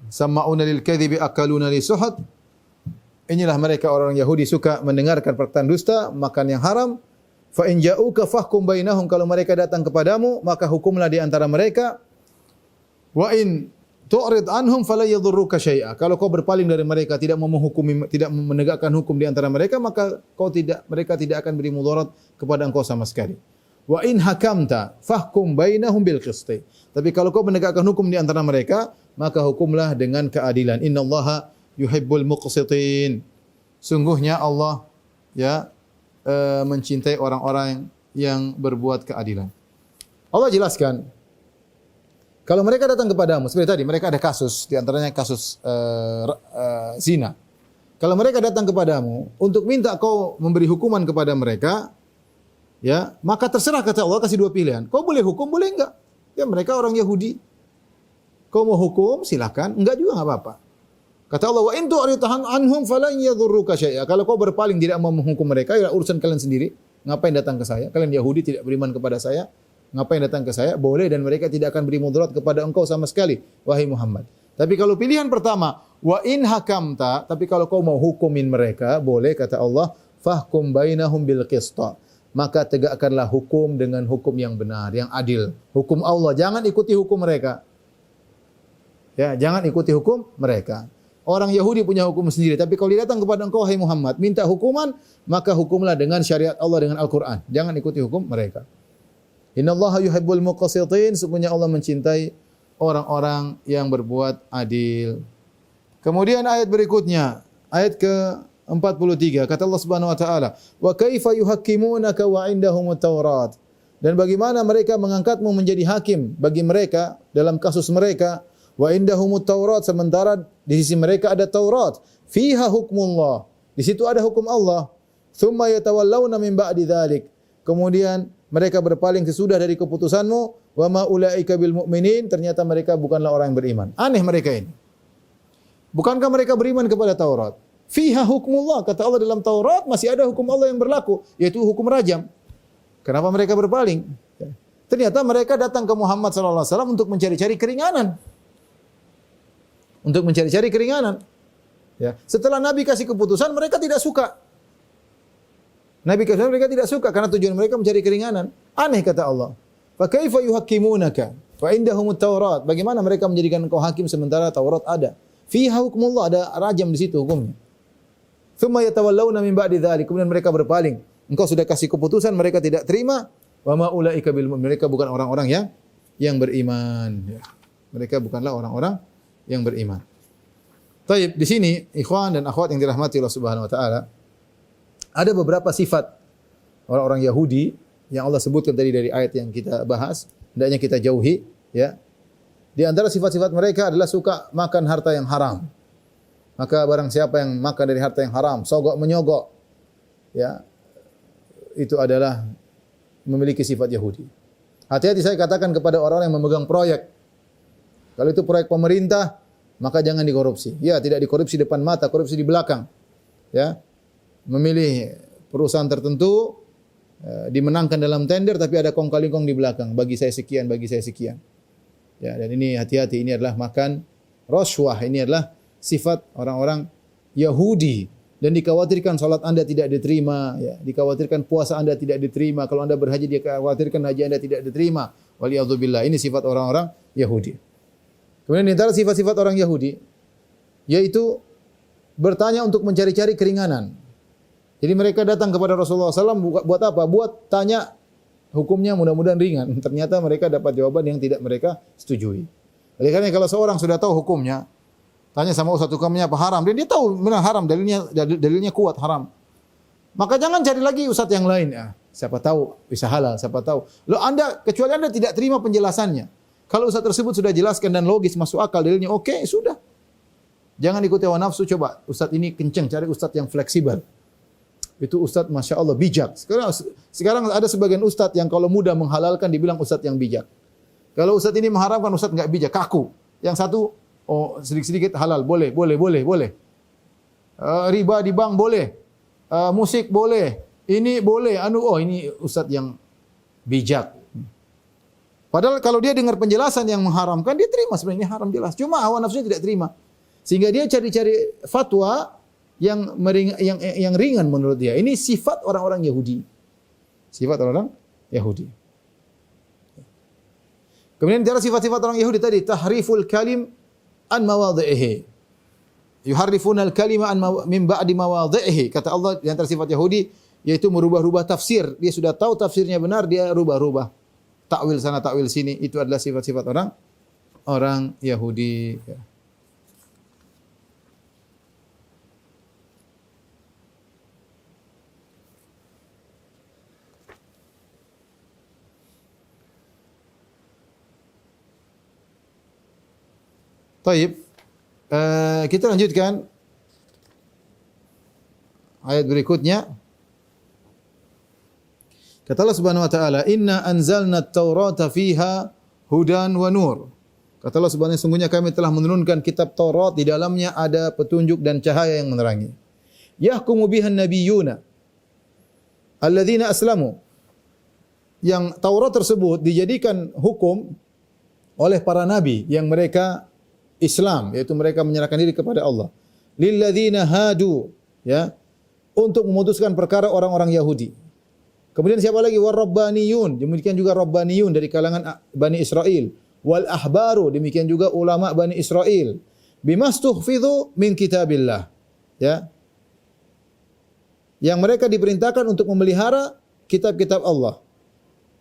sama'una lil kadhibi akaluna li suhad. Inilah mereka orang Yahudi suka mendengarkan perkataan dusta, makan yang haram. Fa in ja'uka fahkum bainahum, kalau mereka datang kepadamu maka hukumlah di antara mereka. Wa in tu'rid anhum fala yadhurruka syai'a. Kalau kau berpaling dari mereka, tidak mau menghukumi, tidak menegakkan hukum di antara mereka, maka mereka tidak akan beri mudarat kepada engkau sama sekali. Wa in hakamta fahkum bainahum bil qisti. Tapi kalau kau menegakkan hukum di antara mereka, maka hukumlah dengan keadilan. Innallaha yuhibbul muqsitin. Sungguhnya Allah mencintai orang-orang yang berbuat keadilan. Allah jelaskan, kalau mereka datang kepadamu, seperti tadi, mereka ada kasus, di antaranya kasus zina. Kalau mereka datang kepadamu untuk minta kau memberi hukuman kepada mereka, ya, maka terserah, kata Allah, kasih dua pilihan. Kau boleh hukum, boleh enggak. Ya, mereka orang Yahudi. Kau mau hukum, silakan. Enggak juga enggak apa-apa. Kata Allah, wa in tu'rid anhum falan yadhurruka syai'a. Kalau kau berpaling tidak mau menghukum mereka, ya urusan kalian sendiri. Ngapain datang ke saya? Kalian Yahudi tidak beriman kepada saya. Ngapain datang ke saya? Boleh, dan mereka tidak akan beri mudarat kepada engkau sama sekali, wahai Muhammad. Tapi kalau pilihan pertama, wa in hakamta, tapi kalau kau mau hukumin mereka, boleh, kata Allah, fahkum bainahum bil qista. Maka tegakkanlah hukum dengan hukum yang benar, yang adil. Hukum Allah, jangan ikuti hukum mereka. Ya, jangan ikuti hukum mereka. Orang Yahudi punya hukum sendiri, tapi kalau dia datang kepada engkau, wahai Muhammad, minta hukuman, maka hukumlah dengan syariat Allah, dengan Al-Quran. Jangan ikuti hukum mereka. Innallaha yuhibbul muqsitin, sesungguhnya Allah mencintai orang-orang yang berbuat adil. Kemudian ayat berikutnya, ayat ke-43, kata Allah Subhanahu wa taala, "Wa kaifa yuhakkimunaka wa indahumut Taurat?" Dan bagaimana mereka mengangkatmu menjadi hakim bagi mereka dalam kasus mereka, wa indahumut Taurat, sementara di sisi mereka ada Taurat, fiha hukmullah, di situ ada hukum Allah. Tsumma yatawallawna min ba'di dzalik. Kemudian mereka berpaling sesudah dari keputusanmu, wa ma ulaika bil mu'minin, ternyata mereka bukanlah orang yang beriman. Aneh mereka ini. Bukankah mereka beriman kepada Taurat? Fiha hukmullah, kata Allah, dalam Taurat masih ada hukum Allah yang berlaku, yaitu hukum rajam. Kenapa mereka berpaling? Ternyata mereka datang ke Muhammad sallallahu alaihi wasallam untuk mencari-cari keringanan. Untuk mencari-cari keringanan. Ya. Setelah Nabi kasih keputusan, mereka tidak suka. Nabi kata mereka tidak suka karena tujuan mereka mencari keringanan. Aneh, kata Allah. Fa kaifa yuhakkimunaka wa indahumut Taurat? Bagaimana mereka menjadikan engkau hakim sementara Taurat ada? Fiha hukmullah, ada rajam di situ hukumnya. Tsumma yatawallawna min ba'di dzalik. Kemudian mereka berpaling. Engkau sudah kasih keputusan, mereka tidak terima. Wa ma ulaika bil mu'minin. Mereka bukan orang-orang yang beriman. Ya. Mereka bukanlah orang-orang yang beriman. Taib, di sini ikhwan dan akhwat yang dirahmati Allah Subhanahu wa taala, ada beberapa sifat orang-orang Yahudi yang Allah sebutkan tadi dari ayat yang kita bahas, hendaknya kita jauhi, ya. Di antara sifat-sifat mereka adalah suka makan harta yang haram. Maka barang siapa yang makan dari harta yang haram, sogok menyogok, ya, itu adalah memiliki sifat Yahudi. Hati-hati saya katakan kepada orang-orang yang memegang proyek. Kalau itu proyek pemerintah, maka jangan dikorupsi. Ya, tidak dikorupsi depan mata, korupsi di belakang. Ya. Memilih perusahaan tertentu, dimenangkan dalam tender, tapi ada kong-kali-kong di belakang. Bagi saya sekian, bagi saya sekian. Ya, dan ini hati-hati, ini adalah makan rashwah, ini adalah sifat orang-orang Yahudi. Dan dikhawatirkan salat Anda tidak diterima, ya. Dikhawatirkan puasa Anda tidak diterima. Kalau Anda berhaji, dikhawatirkan haji Anda tidak diterima. Waliyadzubillah, ini sifat orang-orang Yahudi. Kemudian di antara sifat-sifat orang Yahudi, yaitu bertanya untuk mencari-cari keringanan. Jadi mereka datang kepada Rasulullah SAW buat apa? Buat tanya hukumnya, mudah-mudahan ringan. Ternyata mereka dapat jawaban yang tidak mereka setujui. Oleh karena kalau seorang sudah tahu hukumnya, tanya sama ustaz hukumnya apa haram, dan dia tahu benar haram, dalilnya kuat haram. Maka jangan cari lagi ustaz yang lain. Ya, siapa tahu bisa halal, siapa tahu. Loh kecuali Anda tidak terima penjelasannya. Kalau ustaz tersebut sudah jelaskan dan logis, masuk akal, dalilnya oke, sudah. Jangan ikuti hawa nafsu, coba ustaz ini kenceng, cari ustaz yang fleksibel. Itu ustaz Masya Allah bijak. Sekarang ada sebagian ustaz yang kalau mudah menghalalkan dibilang ustaz yang bijak. Kalau ustaz ini mengharamkan, ustaz enggak bijak, kaku. Yang satu, sedikit-sedikit halal, boleh. Riba di bank boleh. Musik boleh. Ini boleh. Ini ustaz yang bijak. Padahal kalau dia dengar penjelasan yang mengharamkan, dia terima sebenarnya haram jelas. Cuma hawa nafsunya tidak terima. Sehingga dia cari-cari fatwa yang ringan menurut dia. Ini sifat orang-orang Yahudi. Sifat orang Yahudi. Kemudian cara sifat-sifat orang Yahudi tadi, tahriful kalim an mawadhi'ihi. Yuharrifuna al-kalima min ba'di mawadhi'ihi. Kata Allah di antara sifat Yahudi yaitu merubah-rubah tafsir. Dia sudah tahu tafsirnya benar, dia rubah-rubah. Takwil sana, takwil sini. Itu adalah sifat-sifat orang Yahudi. Ya. Taib, kita lanjutkan ayat berikutnya. Kata Allah Subhanahu wa taala, "Inna anzalna at-taurata fiha hudan wa nur." Kata Allah Subhanahu sungguhnya kami telah menurunkan kitab Taurat, di dalamnya ada petunjuk dan cahaya yang menerangi. Yahkumu bihan nabiyyuna alladzina aslamu. Yang Taurat tersebut dijadikan hukum oleh para nabi yang mereka Islam, yaitu mereka menyerahkan diri kepada Allah. Lilladzina hadu, ya, untuk memutuskan perkara orang-orang Yahudi. Kemudian siapa lagi? Warabbaniyun, demikian juga rabbaniyun dari kalangan Bani Israel. Wal ahbaru, demikian juga ulama Bani Israel. Bimastuhfidhu min kitabillah, ya. Yang mereka diperintahkan untuk memelihara kitab-kitab Allah.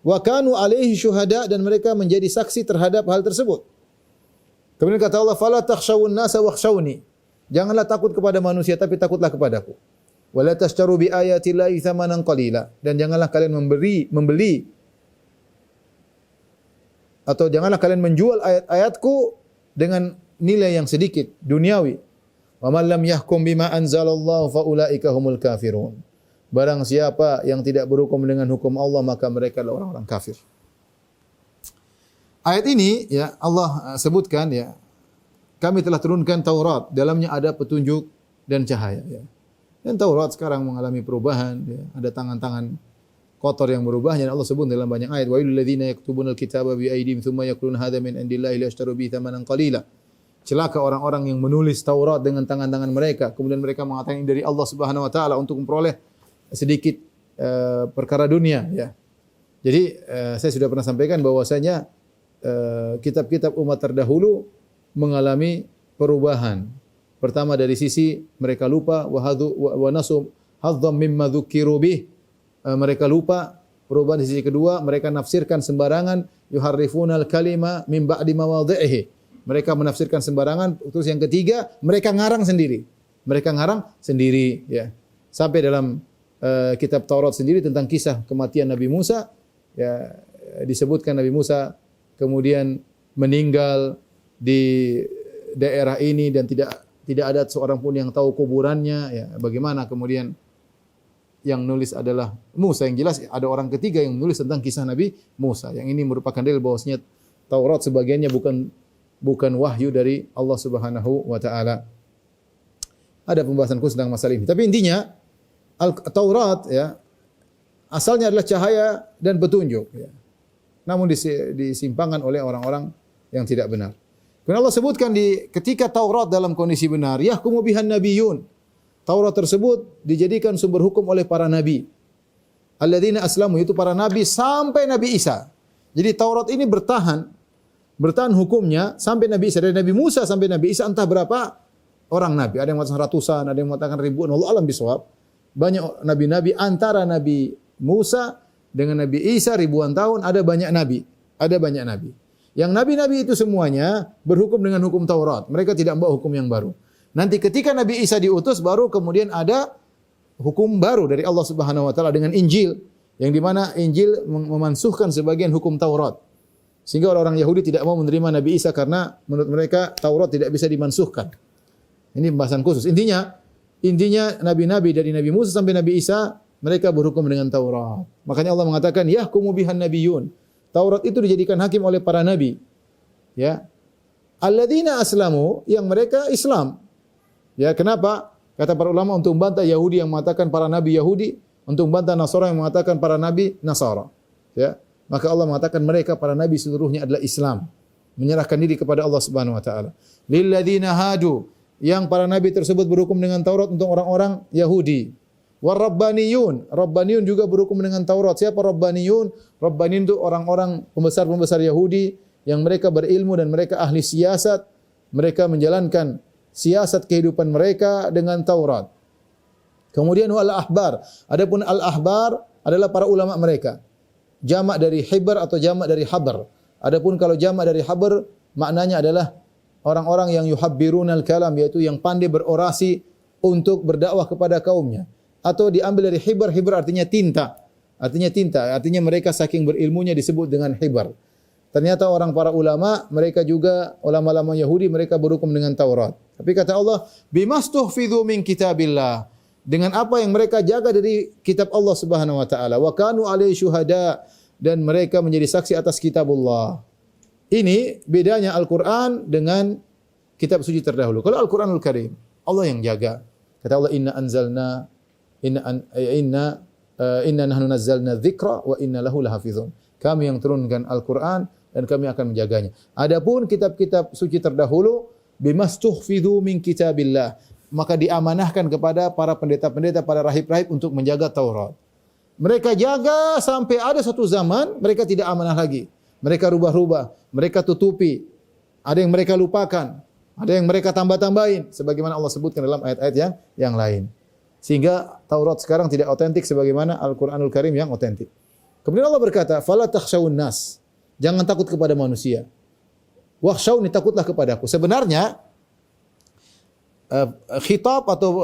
Wa kanu alaihi syuhada, dan mereka menjadi saksi terhadap hal tersebut. Kemudian kata Allah, "Fala takhshawun nasa wakhshawni." Janganlah takut kepada manusia, tapi takutlah kepadaku. "Wa la tashtaru bi ayati llahi tsamanan qalila." Dan janganlah kalian membeli atau janganlah kalian menjual ayat-ayatku dengan nilai yang sedikit, duniawi. "Wa man lam yahkum bima anzalallahu fa ulaika humul kafirun." Barang siapa yang tidak berhukum dengan hukum Allah, maka mereka adalah orang-orang kafir. Ayat ini ya Allah sebutkan ya, kami telah turunkan Taurat, dalamnya ada petunjuk dan cahaya ya. Dan Taurat sekarang mengalami perubahan ya, ada tangan-tangan kotor yang berubahnya, dan Allah sebut dalam banyak ayat, wa ilal ladzina yaktubunal kitaba bi aydihim thumma yaquluna hadza min indillahi liyashtaru bihi thamanan qalila. Celaka orang-orang yang menulis Taurat dengan tangan-tangan mereka, kemudian mereka mengatakan ini dari Allah Subhanahu wa taala untuk memperoleh sedikit perkara dunia ya. Jadi saya sudah pernah sampaikan bahwasanya kitab-kitab umat terdahulu mengalami perubahan. Pertama dari sisi mereka lupa wa nasu hadzam mimma dzukiru bih. Mereka lupa. Perubahan di sisi kedua, mereka nafsirkan sembarangan, yuharrifunal kalima min ba'di mawadhi'ihi. Mereka menafsirkan sembarangan. Terus yang ketiga, mereka ngarang sendiri. Ya. Sampai dalam kitab Taurat sendiri tentang kisah kematian Nabi Musa ya, disebutkan Nabi Musa kemudian meninggal di daerah ini dan tidak ada seorang pun yang tahu kuburannya ya. Bagaimana kemudian yang nulis adalah Musa, yang jelas ada orang ketiga yang menulis tentang kisah Nabi Musa. Yang ini merupakan dalil bahwasanya Taurat sebagiannya bukan wahyu dari Allah Subhanahu wa taala. Ada pembahasan khusus tentang masalah ini. Tapi intinya Taurat ya asalnya adalah cahaya dan petunjuk ya. Namun disimpangkan oleh orang-orang yang tidak benar. Kemudian Allah sebutkan ketika Taurat dalam kondisi benar, yahkumu bihan nabiyyun. Taurat tersebut dijadikan sumber hukum oleh para nabi. Alladzina aslamu, itu para nabi sampai Nabi Isa. Jadi Taurat ini bertahan hukumnya sampai Nabi Isa. Dari Nabi Musa sampai Nabi Isa entah berapa orang nabi. Ada yang mengatakan ratusan, ada yang mengatakan ribuan. Wallahu a'lam bishawab. banyak nabi-nabi antara Nabi Musa dengan Nabi Isa ribuan tahun ada banyak nabi, Yang nabi-nabi itu semuanya berhukum dengan hukum Taurat. Mereka tidak membawa hukum yang baru. Nanti ketika Nabi Isa diutus baru kemudian ada hukum baru dari Allah Subhanahu wa taala dengan Injil, yang di mana Injil memansuhkan sebagian hukum Taurat. Sehingga orang-orang Yahudi tidak mau menerima Nabi Isa karena menurut mereka Taurat tidak bisa dimansuhkan. Ini pembahasan khusus. Intinya nabi-nabi dari Nabi Musa sampai Nabi Isa mereka berhukum dengan Taurat. Makanya Allah mengatakan yahkumu bihan nabiyyun. Taurat itu dijadikan hakim oleh para nabi. Ya. Alladzina aslamu, yang mereka Islam. Ya, kenapa? Kata para ulama untuk membantah Yahudi yang mengatakan para nabi Yahudi, untuk membantah Nasara yang mengatakan para nabi Nasara. Ya. Maka Allah mengatakan mereka para nabi seluruhnya adalah Islam, menyerahkan diri kepada Allah Subhanahu wa taala. Lilladzina hadu, yang para nabi tersebut berhukum dengan Taurat untuk orang-orang Yahudi. Warabbaniyun, Rabbaniyun juga berhukum dengan Taurat. Siapa Rabbaniyun? Rabbaniyun itu orang-orang pembesar-pembesar Yahudi yang mereka berilmu dan mereka ahli siasat. Mereka menjalankan siasat kehidupan mereka dengan Taurat. Kemudian al-ahbar. Adapun al-ahbar adalah para ulama mereka. Jamak dari hibr atau jamak dari habr. Adapun kalau jamak dari habr maknanya adalah orang-orang yang yuhabbirunal kalam, yaitu yang pandai berorasi untuk berdakwah kepada kaumnya. Atau diambil dari hibr, hibr artinya tinta. Artinya mereka saking berilmunya disebut dengan hibr. Ternyata para ulama, mereka juga ulama-ulama Yahudi, mereka berhukum dengan Taurat. Tapi kata Allah, bimastuhfidhu min kitabillah. Dengan apa yang mereka jaga dari kitab Allah Subhanahu wa taala. Wa kanu alaihi syuhada, dan mereka menjadi saksi atas kitabullah. Ini bedanya Al-Qur'an dengan kitab suci terdahulu. Kalau Al-Qur'anul Karim, Allah yang jaga. Kata Allah, Inna nahnu nazzalna dzikra wa inna lahu lahafizun. Kami yang turunkan Al-Qur'an dan kami akan menjaganya. Adapun kitab-kitab suci terdahulu, bimastuhfidhu min kitabillah, maka diamanahkan kepada para pendeta-pendeta, para rahib-rahib untuk menjaga Taurat. Mereka jaga sampai ada satu zaman mereka tidak amanah lagi. Mereka rubah-rubah, mereka tutupi. Ada yang mereka lupakan, ada yang mereka tambah-tambahin sebagaimana Allah sebutkan dalam ayat-ayat yang lain. Sehingga Taurat sekarang tidak otentik sebagaimana Al-Qur'anul Karim yang otentik. Kemudian Allah berkata, "Fala takhshawun nas." Jangan takut kepada manusia. Wakhshawni, takutlah kepadaku. Sebenarnya khitab atau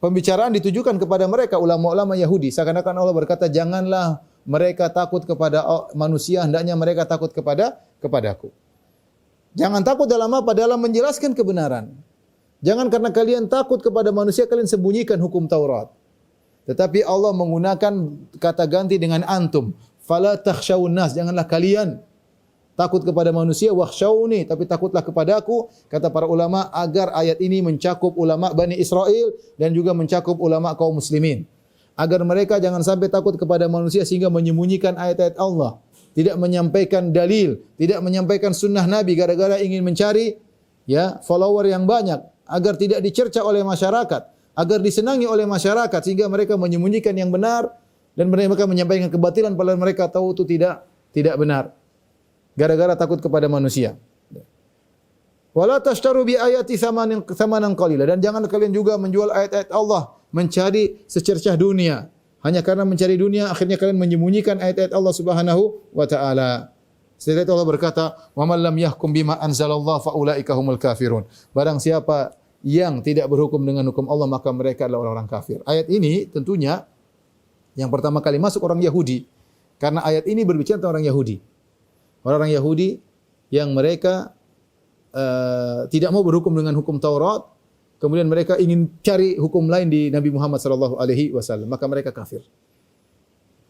pembicaraan ditujukan kepada mereka ulama-ulama Yahudi. Seakan-akan Allah berkata, "Janganlah mereka takut kepada manusia, hendaknya mereka takut kepadaku." Jangan takut dalam apa? Dalam menjelaskan kebenaran. Jangan karena kalian takut kepada manusia, kalian sembunyikan hukum Taurat. Tetapi Allah menggunakan kata ganti dengan antum. Fala takhshawun nas, janganlah kalian takut kepada manusia, wakhshawni, tapi takutlah kepadaku. Kata para ulama, agar ayat ini mencakup ulama Bani Israel dan juga mencakup ulama kaum muslimin. Agar mereka jangan sampai takut kepada manusia sehingga menyembunyikan ayat-ayat Allah. Tidak menyampaikan dalil, tidak menyampaikan sunnah Nabi gara-gara ingin mencari follower yang banyak. Agar tidak dicerca oleh masyarakat, agar disenangi oleh masyarakat, sehingga mereka menyembunyikan yang benar dan mereka menyampaikan kebatilan padahal mereka tahu itu tidak benar. Gara-gara takut kepada manusia. Wala tashtaru bi ayati thamanan qalila, dan jangan kalian juga menjual ayat-ayat Allah mencari secercah dunia. Hanya karena mencari dunia akhirnya kalian menyembunyikan ayat-ayat Allah Subhanahu wa taala. Setelah itu Allah berkata, "Wa man lam yahkum bima anzalallahu fa ulaika humul kafirun." Barang siapa yang tidak berhukum dengan hukum Allah, maka mereka adalah orang-orang kafir. Ayat ini tentunya yang pertama kali masuk orang Yahudi. Karena ayat ini berbicara tentang orang Yahudi. Orang-orang Yahudi yang mereka tidak mau berhukum dengan hukum Taurat, kemudian mereka ingin cari hukum lain di Nabi Muhammad sallallahu alaihi wasallam, maka mereka kafir.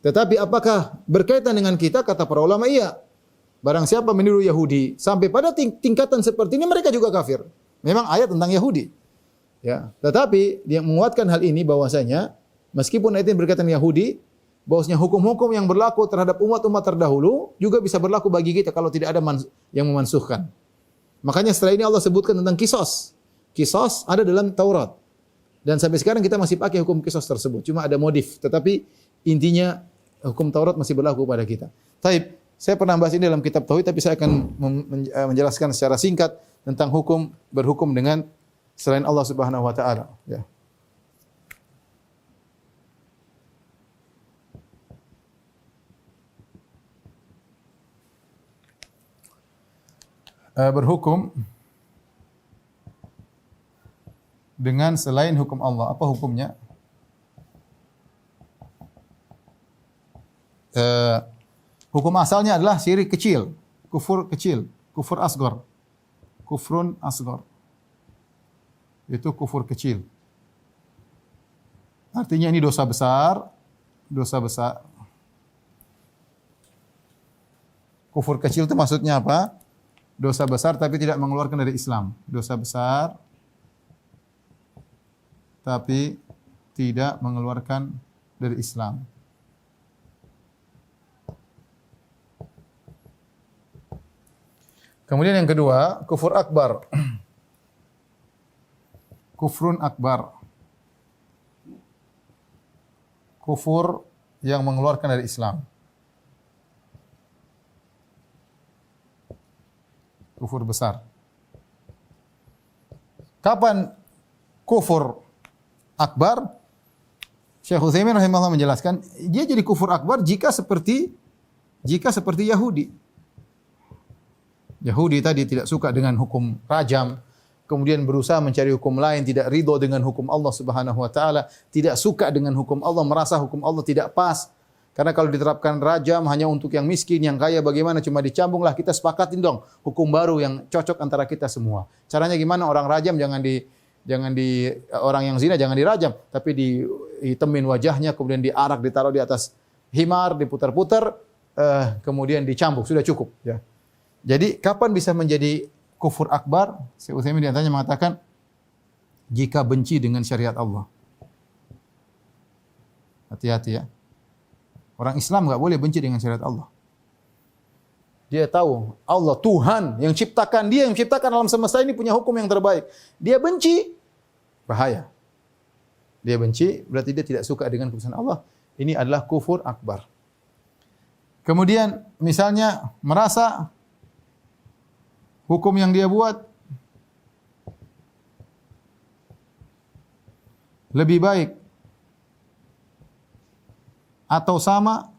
Tetapi apakah berkaitan dengan kita? Kata para ulama, iya. Barang siapa meniru Yahudi sampai pada tingkatan seperti ini, mereka juga kafir. Memang ayat tentang Yahudi. Ya, tetapi dia menguatkan hal ini bahwasanya meskipun ayat ini berkaitan Yahudi, bahwasanya hukum-hukum yang berlaku terhadap umat-umat terdahulu juga bisa berlaku bagi kita kalau tidak ada yang memansuhkan. Makanya setelah ini Allah sebutkan tentang kisos. Kisos ada dalam Taurat. Dan sampai sekarang kita masih pakai hukum kisos tersebut. Cuma ada modif. Tetapi intinya hukum Taurat masih berlaku pada kita. Taib. Saya pernah bahas ini dalam kitab Tauhid, tapi saya akan menjelaskan secara singkat tentang berhukum dengan selain Allah Subhanahu wa taala. Ya. berhukum dengan selain hukum Allah, apa hukumnya? Hukum asalnya adalah syirik kecil, kufur kecil, kufur asghar. Kufrun asghar. Itu kufur kecil. Artinya ini dosa besar, dosa besar. Kufur kecil itu maksudnya apa? Dosa besar tapi tidak mengeluarkan dari Islam. Dosa besar tapi tidak mengeluarkan dari Islam. Kemudian yang kedua, kufur akbar. Kufrun akbar. Kufur yang mengeluarkan dari Islam. Kufur besar. Kapan kufur akbar? Syekh Utsaimin rahimahullah menjelaskan, dia jadi kufur akbar jika seperti Yahudi. Yahudi tadi tidak suka dengan hukum rajam, kemudian berusaha mencari hukum lain, tidak ridho dengan hukum Allah Subhanahu wa taala, tidak suka dengan hukum Allah, merasa hukum Allah tidak pas. Karena kalau diterapkan rajam hanya untuk yang miskin, yang kaya bagaimana cuma dicambunglah, kita sepakatin dong hukum baru yang cocok antara kita semua. Caranya gimana? Orang rajam jangan di orang yang zina jangan dirajam, tapi dihitemin wajahnya, kemudian diarak, ditaruh di atas himar, diputar-putar, kemudian dicambuk, sudah cukup ya. Jadi kapan bisa menjadi kufur akbar? Syekh Utsaimin di antaranya mengatakan jika benci dengan syariat Allah. Hati-hati ya. Orang Islam enggak boleh benci dengan syariat Allah. Dia tahu Allah Tuhan yang ciptakan, dia yang ciptakan alam semesta ini punya hukum yang terbaik. Dia benci, bahaya. Dia benci berarti dia tidak suka dengan keputusan Allah. Ini adalah kufur akbar. Kemudian misalnya merasa hukum yang dia buat lebih baik atau sama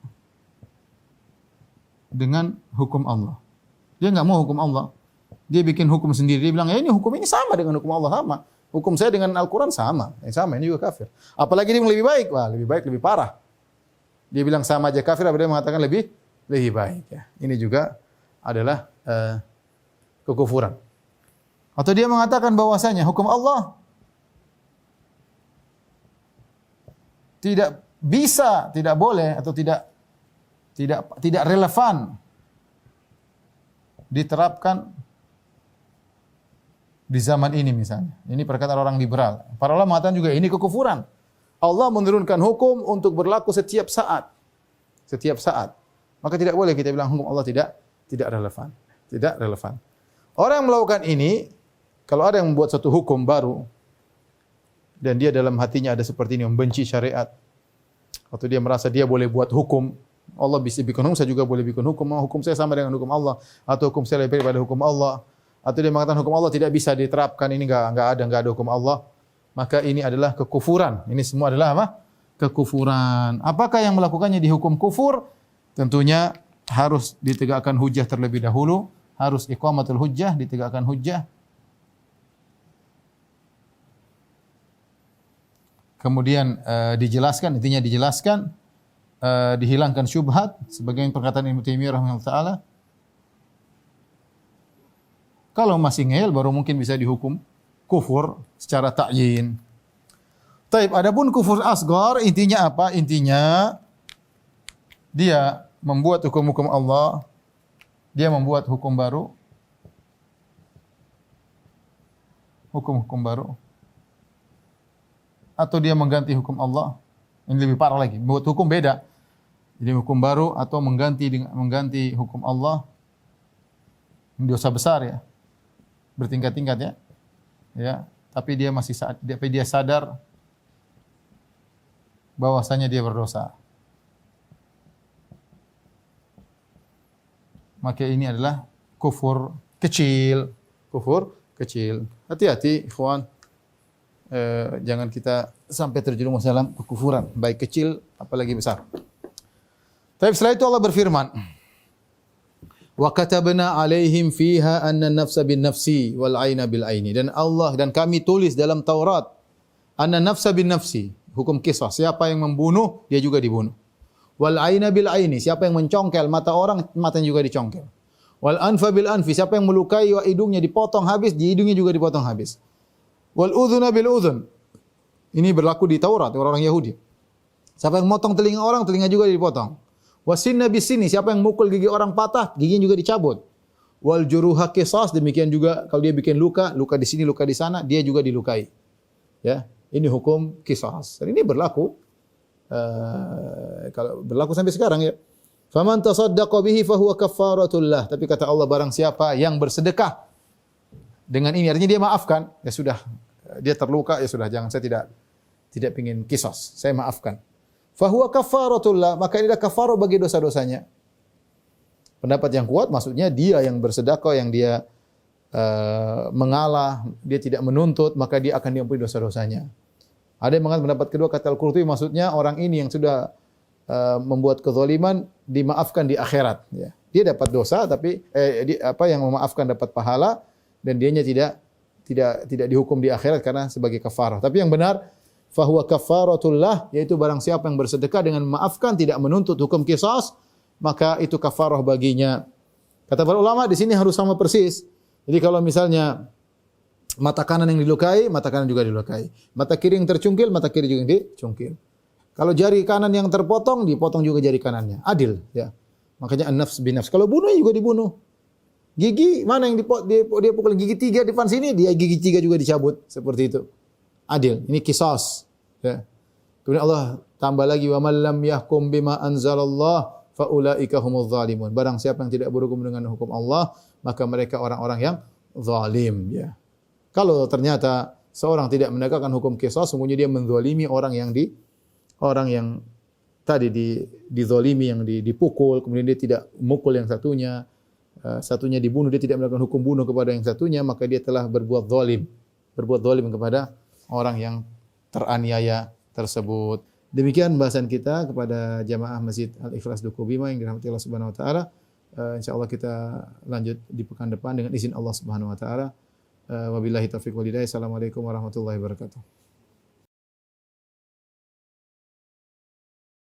dengan hukum Allah. Dia enggak mau hukum Allah. Dia bikin hukum sendiri. Dia bilang, ini hukum ini sama dengan hukum Allah, sama. Hukum saya dengan Al-Quran sama. Sama, ini juga kafir. Apalagi dia bilang lebih baik. Wah, lebih baik, lebih parah. Dia bilang sama aja kafir, apa dia mengatakan lebih baik. Ya. Ini juga adalah kekufuran. Atau dia mengatakan bahwasanya hukum Allah tidak bisa, tidak boleh atau tidak relevan diterapkan di zaman ini misalnya. Ini perkataan orang liberal. Para ulama mengatakan juga ini kekufuran. Allah menurunkan hukum untuk berlaku setiap saat. Setiap saat. Maka tidak boleh kita bilang hukum Allah tidak relevan. Tidak relevan. Orang yang melakukan ini, kalau ada yang membuat satu hukum baru, dan dia dalam hatinya ada seperti ini, membenci syariat, atau dia merasa dia boleh buat hukum, Allah bisa bikin hukum, saya juga boleh bikin hukum, hukum saya sama dengan hukum Allah, atau hukum saya lebih daripada hukum Allah, atau dia mengatakan hukum Allah tidak bisa diterapkan, ini enggak ada hukum Allah, maka ini adalah kekufuran. Ini semua adalah apa? Kekufuran. Apakah yang melakukannya dihukum kufur? Tentunya harus ditegakkan hujjah terlebih dahulu. Harus iqamatul hujjah, ditegakkan hujjah. Kemudian dijelaskan, intinya dijelaskan, dihilangkan syubhat, sebagai perkataan Ibnu Taimiyah rahimahullah taala. Kalau masih ngeyel baru mungkin bisa dihukum kufur secara ta'yin. Taib, adapun kufur asghar intinya apa? Intinya dia membuat hukum-hukum Allah, dia membuat hukum baru, hukum-hukum baru, atau dia mengganti hukum Allah. Ini lebih parah lagi, membuat hukum beda. Jadi hukum baru atau mengganti hukum Allah. Ini dosa besar ya. Bertingkat-tingkat ya. Ya, tapi dia sadar bahwasanya dia berdosa. Maka ini adalah kufur kecil. Kufur kecil. Hati-hati, ikhwan. Jangan kita sampai terjerumus dalam kekufuran. Baik kecil, apalagi besar. Tapi setelah itu Allah berfirman. Wa katabna alaihim fiha anna nafsa bin nafsi wal aina bil aini. Dan Allah dan kami tulis dalam Taurat anna nafsa bin nafsi, hukum qisas. Siapa yang membunuh, dia juga dibunuh. Wal aina bil aini, siapa yang mencongkel mata orang, matanya juga dicongkel. Wal anfa bil anfi, siapa yang melukai hidungnya dipotong habis, di hidungnya juga dipotong habis. Wal udhuna bil udhun. Ini berlaku di Taurat orang Yahudi. Siapa yang motong telinga orang, telinga juga dipotong. Wasinna bisini, siapa yang mukul gigi orang patah, giginya juga dicabut. Wal juruha qisas, demikian juga kalau dia bikin luka, luka di sini, luka di sana, dia juga dilukai. Ya, ini hukum qisas. Dan ini berlaku kalau berlaku sampai sekarang ya. Faman tasaddaqa bihi fahuwa kaffaratul lah. Tapi kata Allah, barang siapa yang bersedekah dengan ini, artinya dia maafkan, ya sudah, dia terluka, ya sudah, jangan, saya tidak ingin qisas, saya maafkan. Fahuwa kafaratullah, maka inilah kafarah bagi dosa-dosanya. Pendapat yang kuat maksudnya dia yang bersedekah, yang dia mengalah, dia tidak menuntut, maka dia akan diampuni dosa-dosanya. Ada yang mengatakan pendapat kedua, kata Al-Qurtubi, maksudnya orang ini yang sudah membuat kezaliman dimaafkan di akhirat. Ya. Dia dapat dosa, tapi yang memaafkan dapat pahala, dan dianya tidak dihukum di akhirat karena sebagai kafarah. Tapi yang benar, fahuwa kafaratullah, yaitu barang siapa yang bersedekah dengan memaafkan, tidak menuntut hukum qisas, maka itu kafarah baginya. Kata para ulama di sini harus sama persis. Jadi kalau misalnya mata kanan yang dilukai, mata kanan juga dilukai. Mata kiri yang tercungkil, mata kiri juga yang dicungkil. Kalau jari kanan yang terpotong, dipotong juga jari kanannya. Adil, ya. Makanya an-nafs bin nafs. Kalau bunuh juga dibunuh. Gigi mana yang dia pukul gigi 3 di depan sini, dia gigi 3 juga dicabut, seperti itu. Adil, ini qisas. Ya. Kemudian Allah tambah lagi, wa man lam yahkum bima anzalallah fa ulaika humuz zalimun. Barang siapa yang tidak berhukum dengan hukum Allah, maka mereka orang-orang yang zalim, ya. Kalau ternyata seorang tidak menegakkan hukum qisas, sungguhnya dia menzalimi orang yang tadi dizalimi, yang dipukul, kemudian dia tidak memukul yang satunya dibunuh, dia tidak melakukan hukum bunuh kepada yang satunya, maka dia telah berbuat zalim kepada orang yang teraniaya tersebut. Demikian bahasan kita kepada jamaah Masjid Al-Ikhlas Duku Bima yang dirahmati Allah Subhanahu wa taala. Insyaallah kita lanjut di pekan depan dengan izin Allah Subhanahu wa taala. Wabillahi taufiq wal hidayah. Assalamualaikum warahmatullahi wabarakatuh.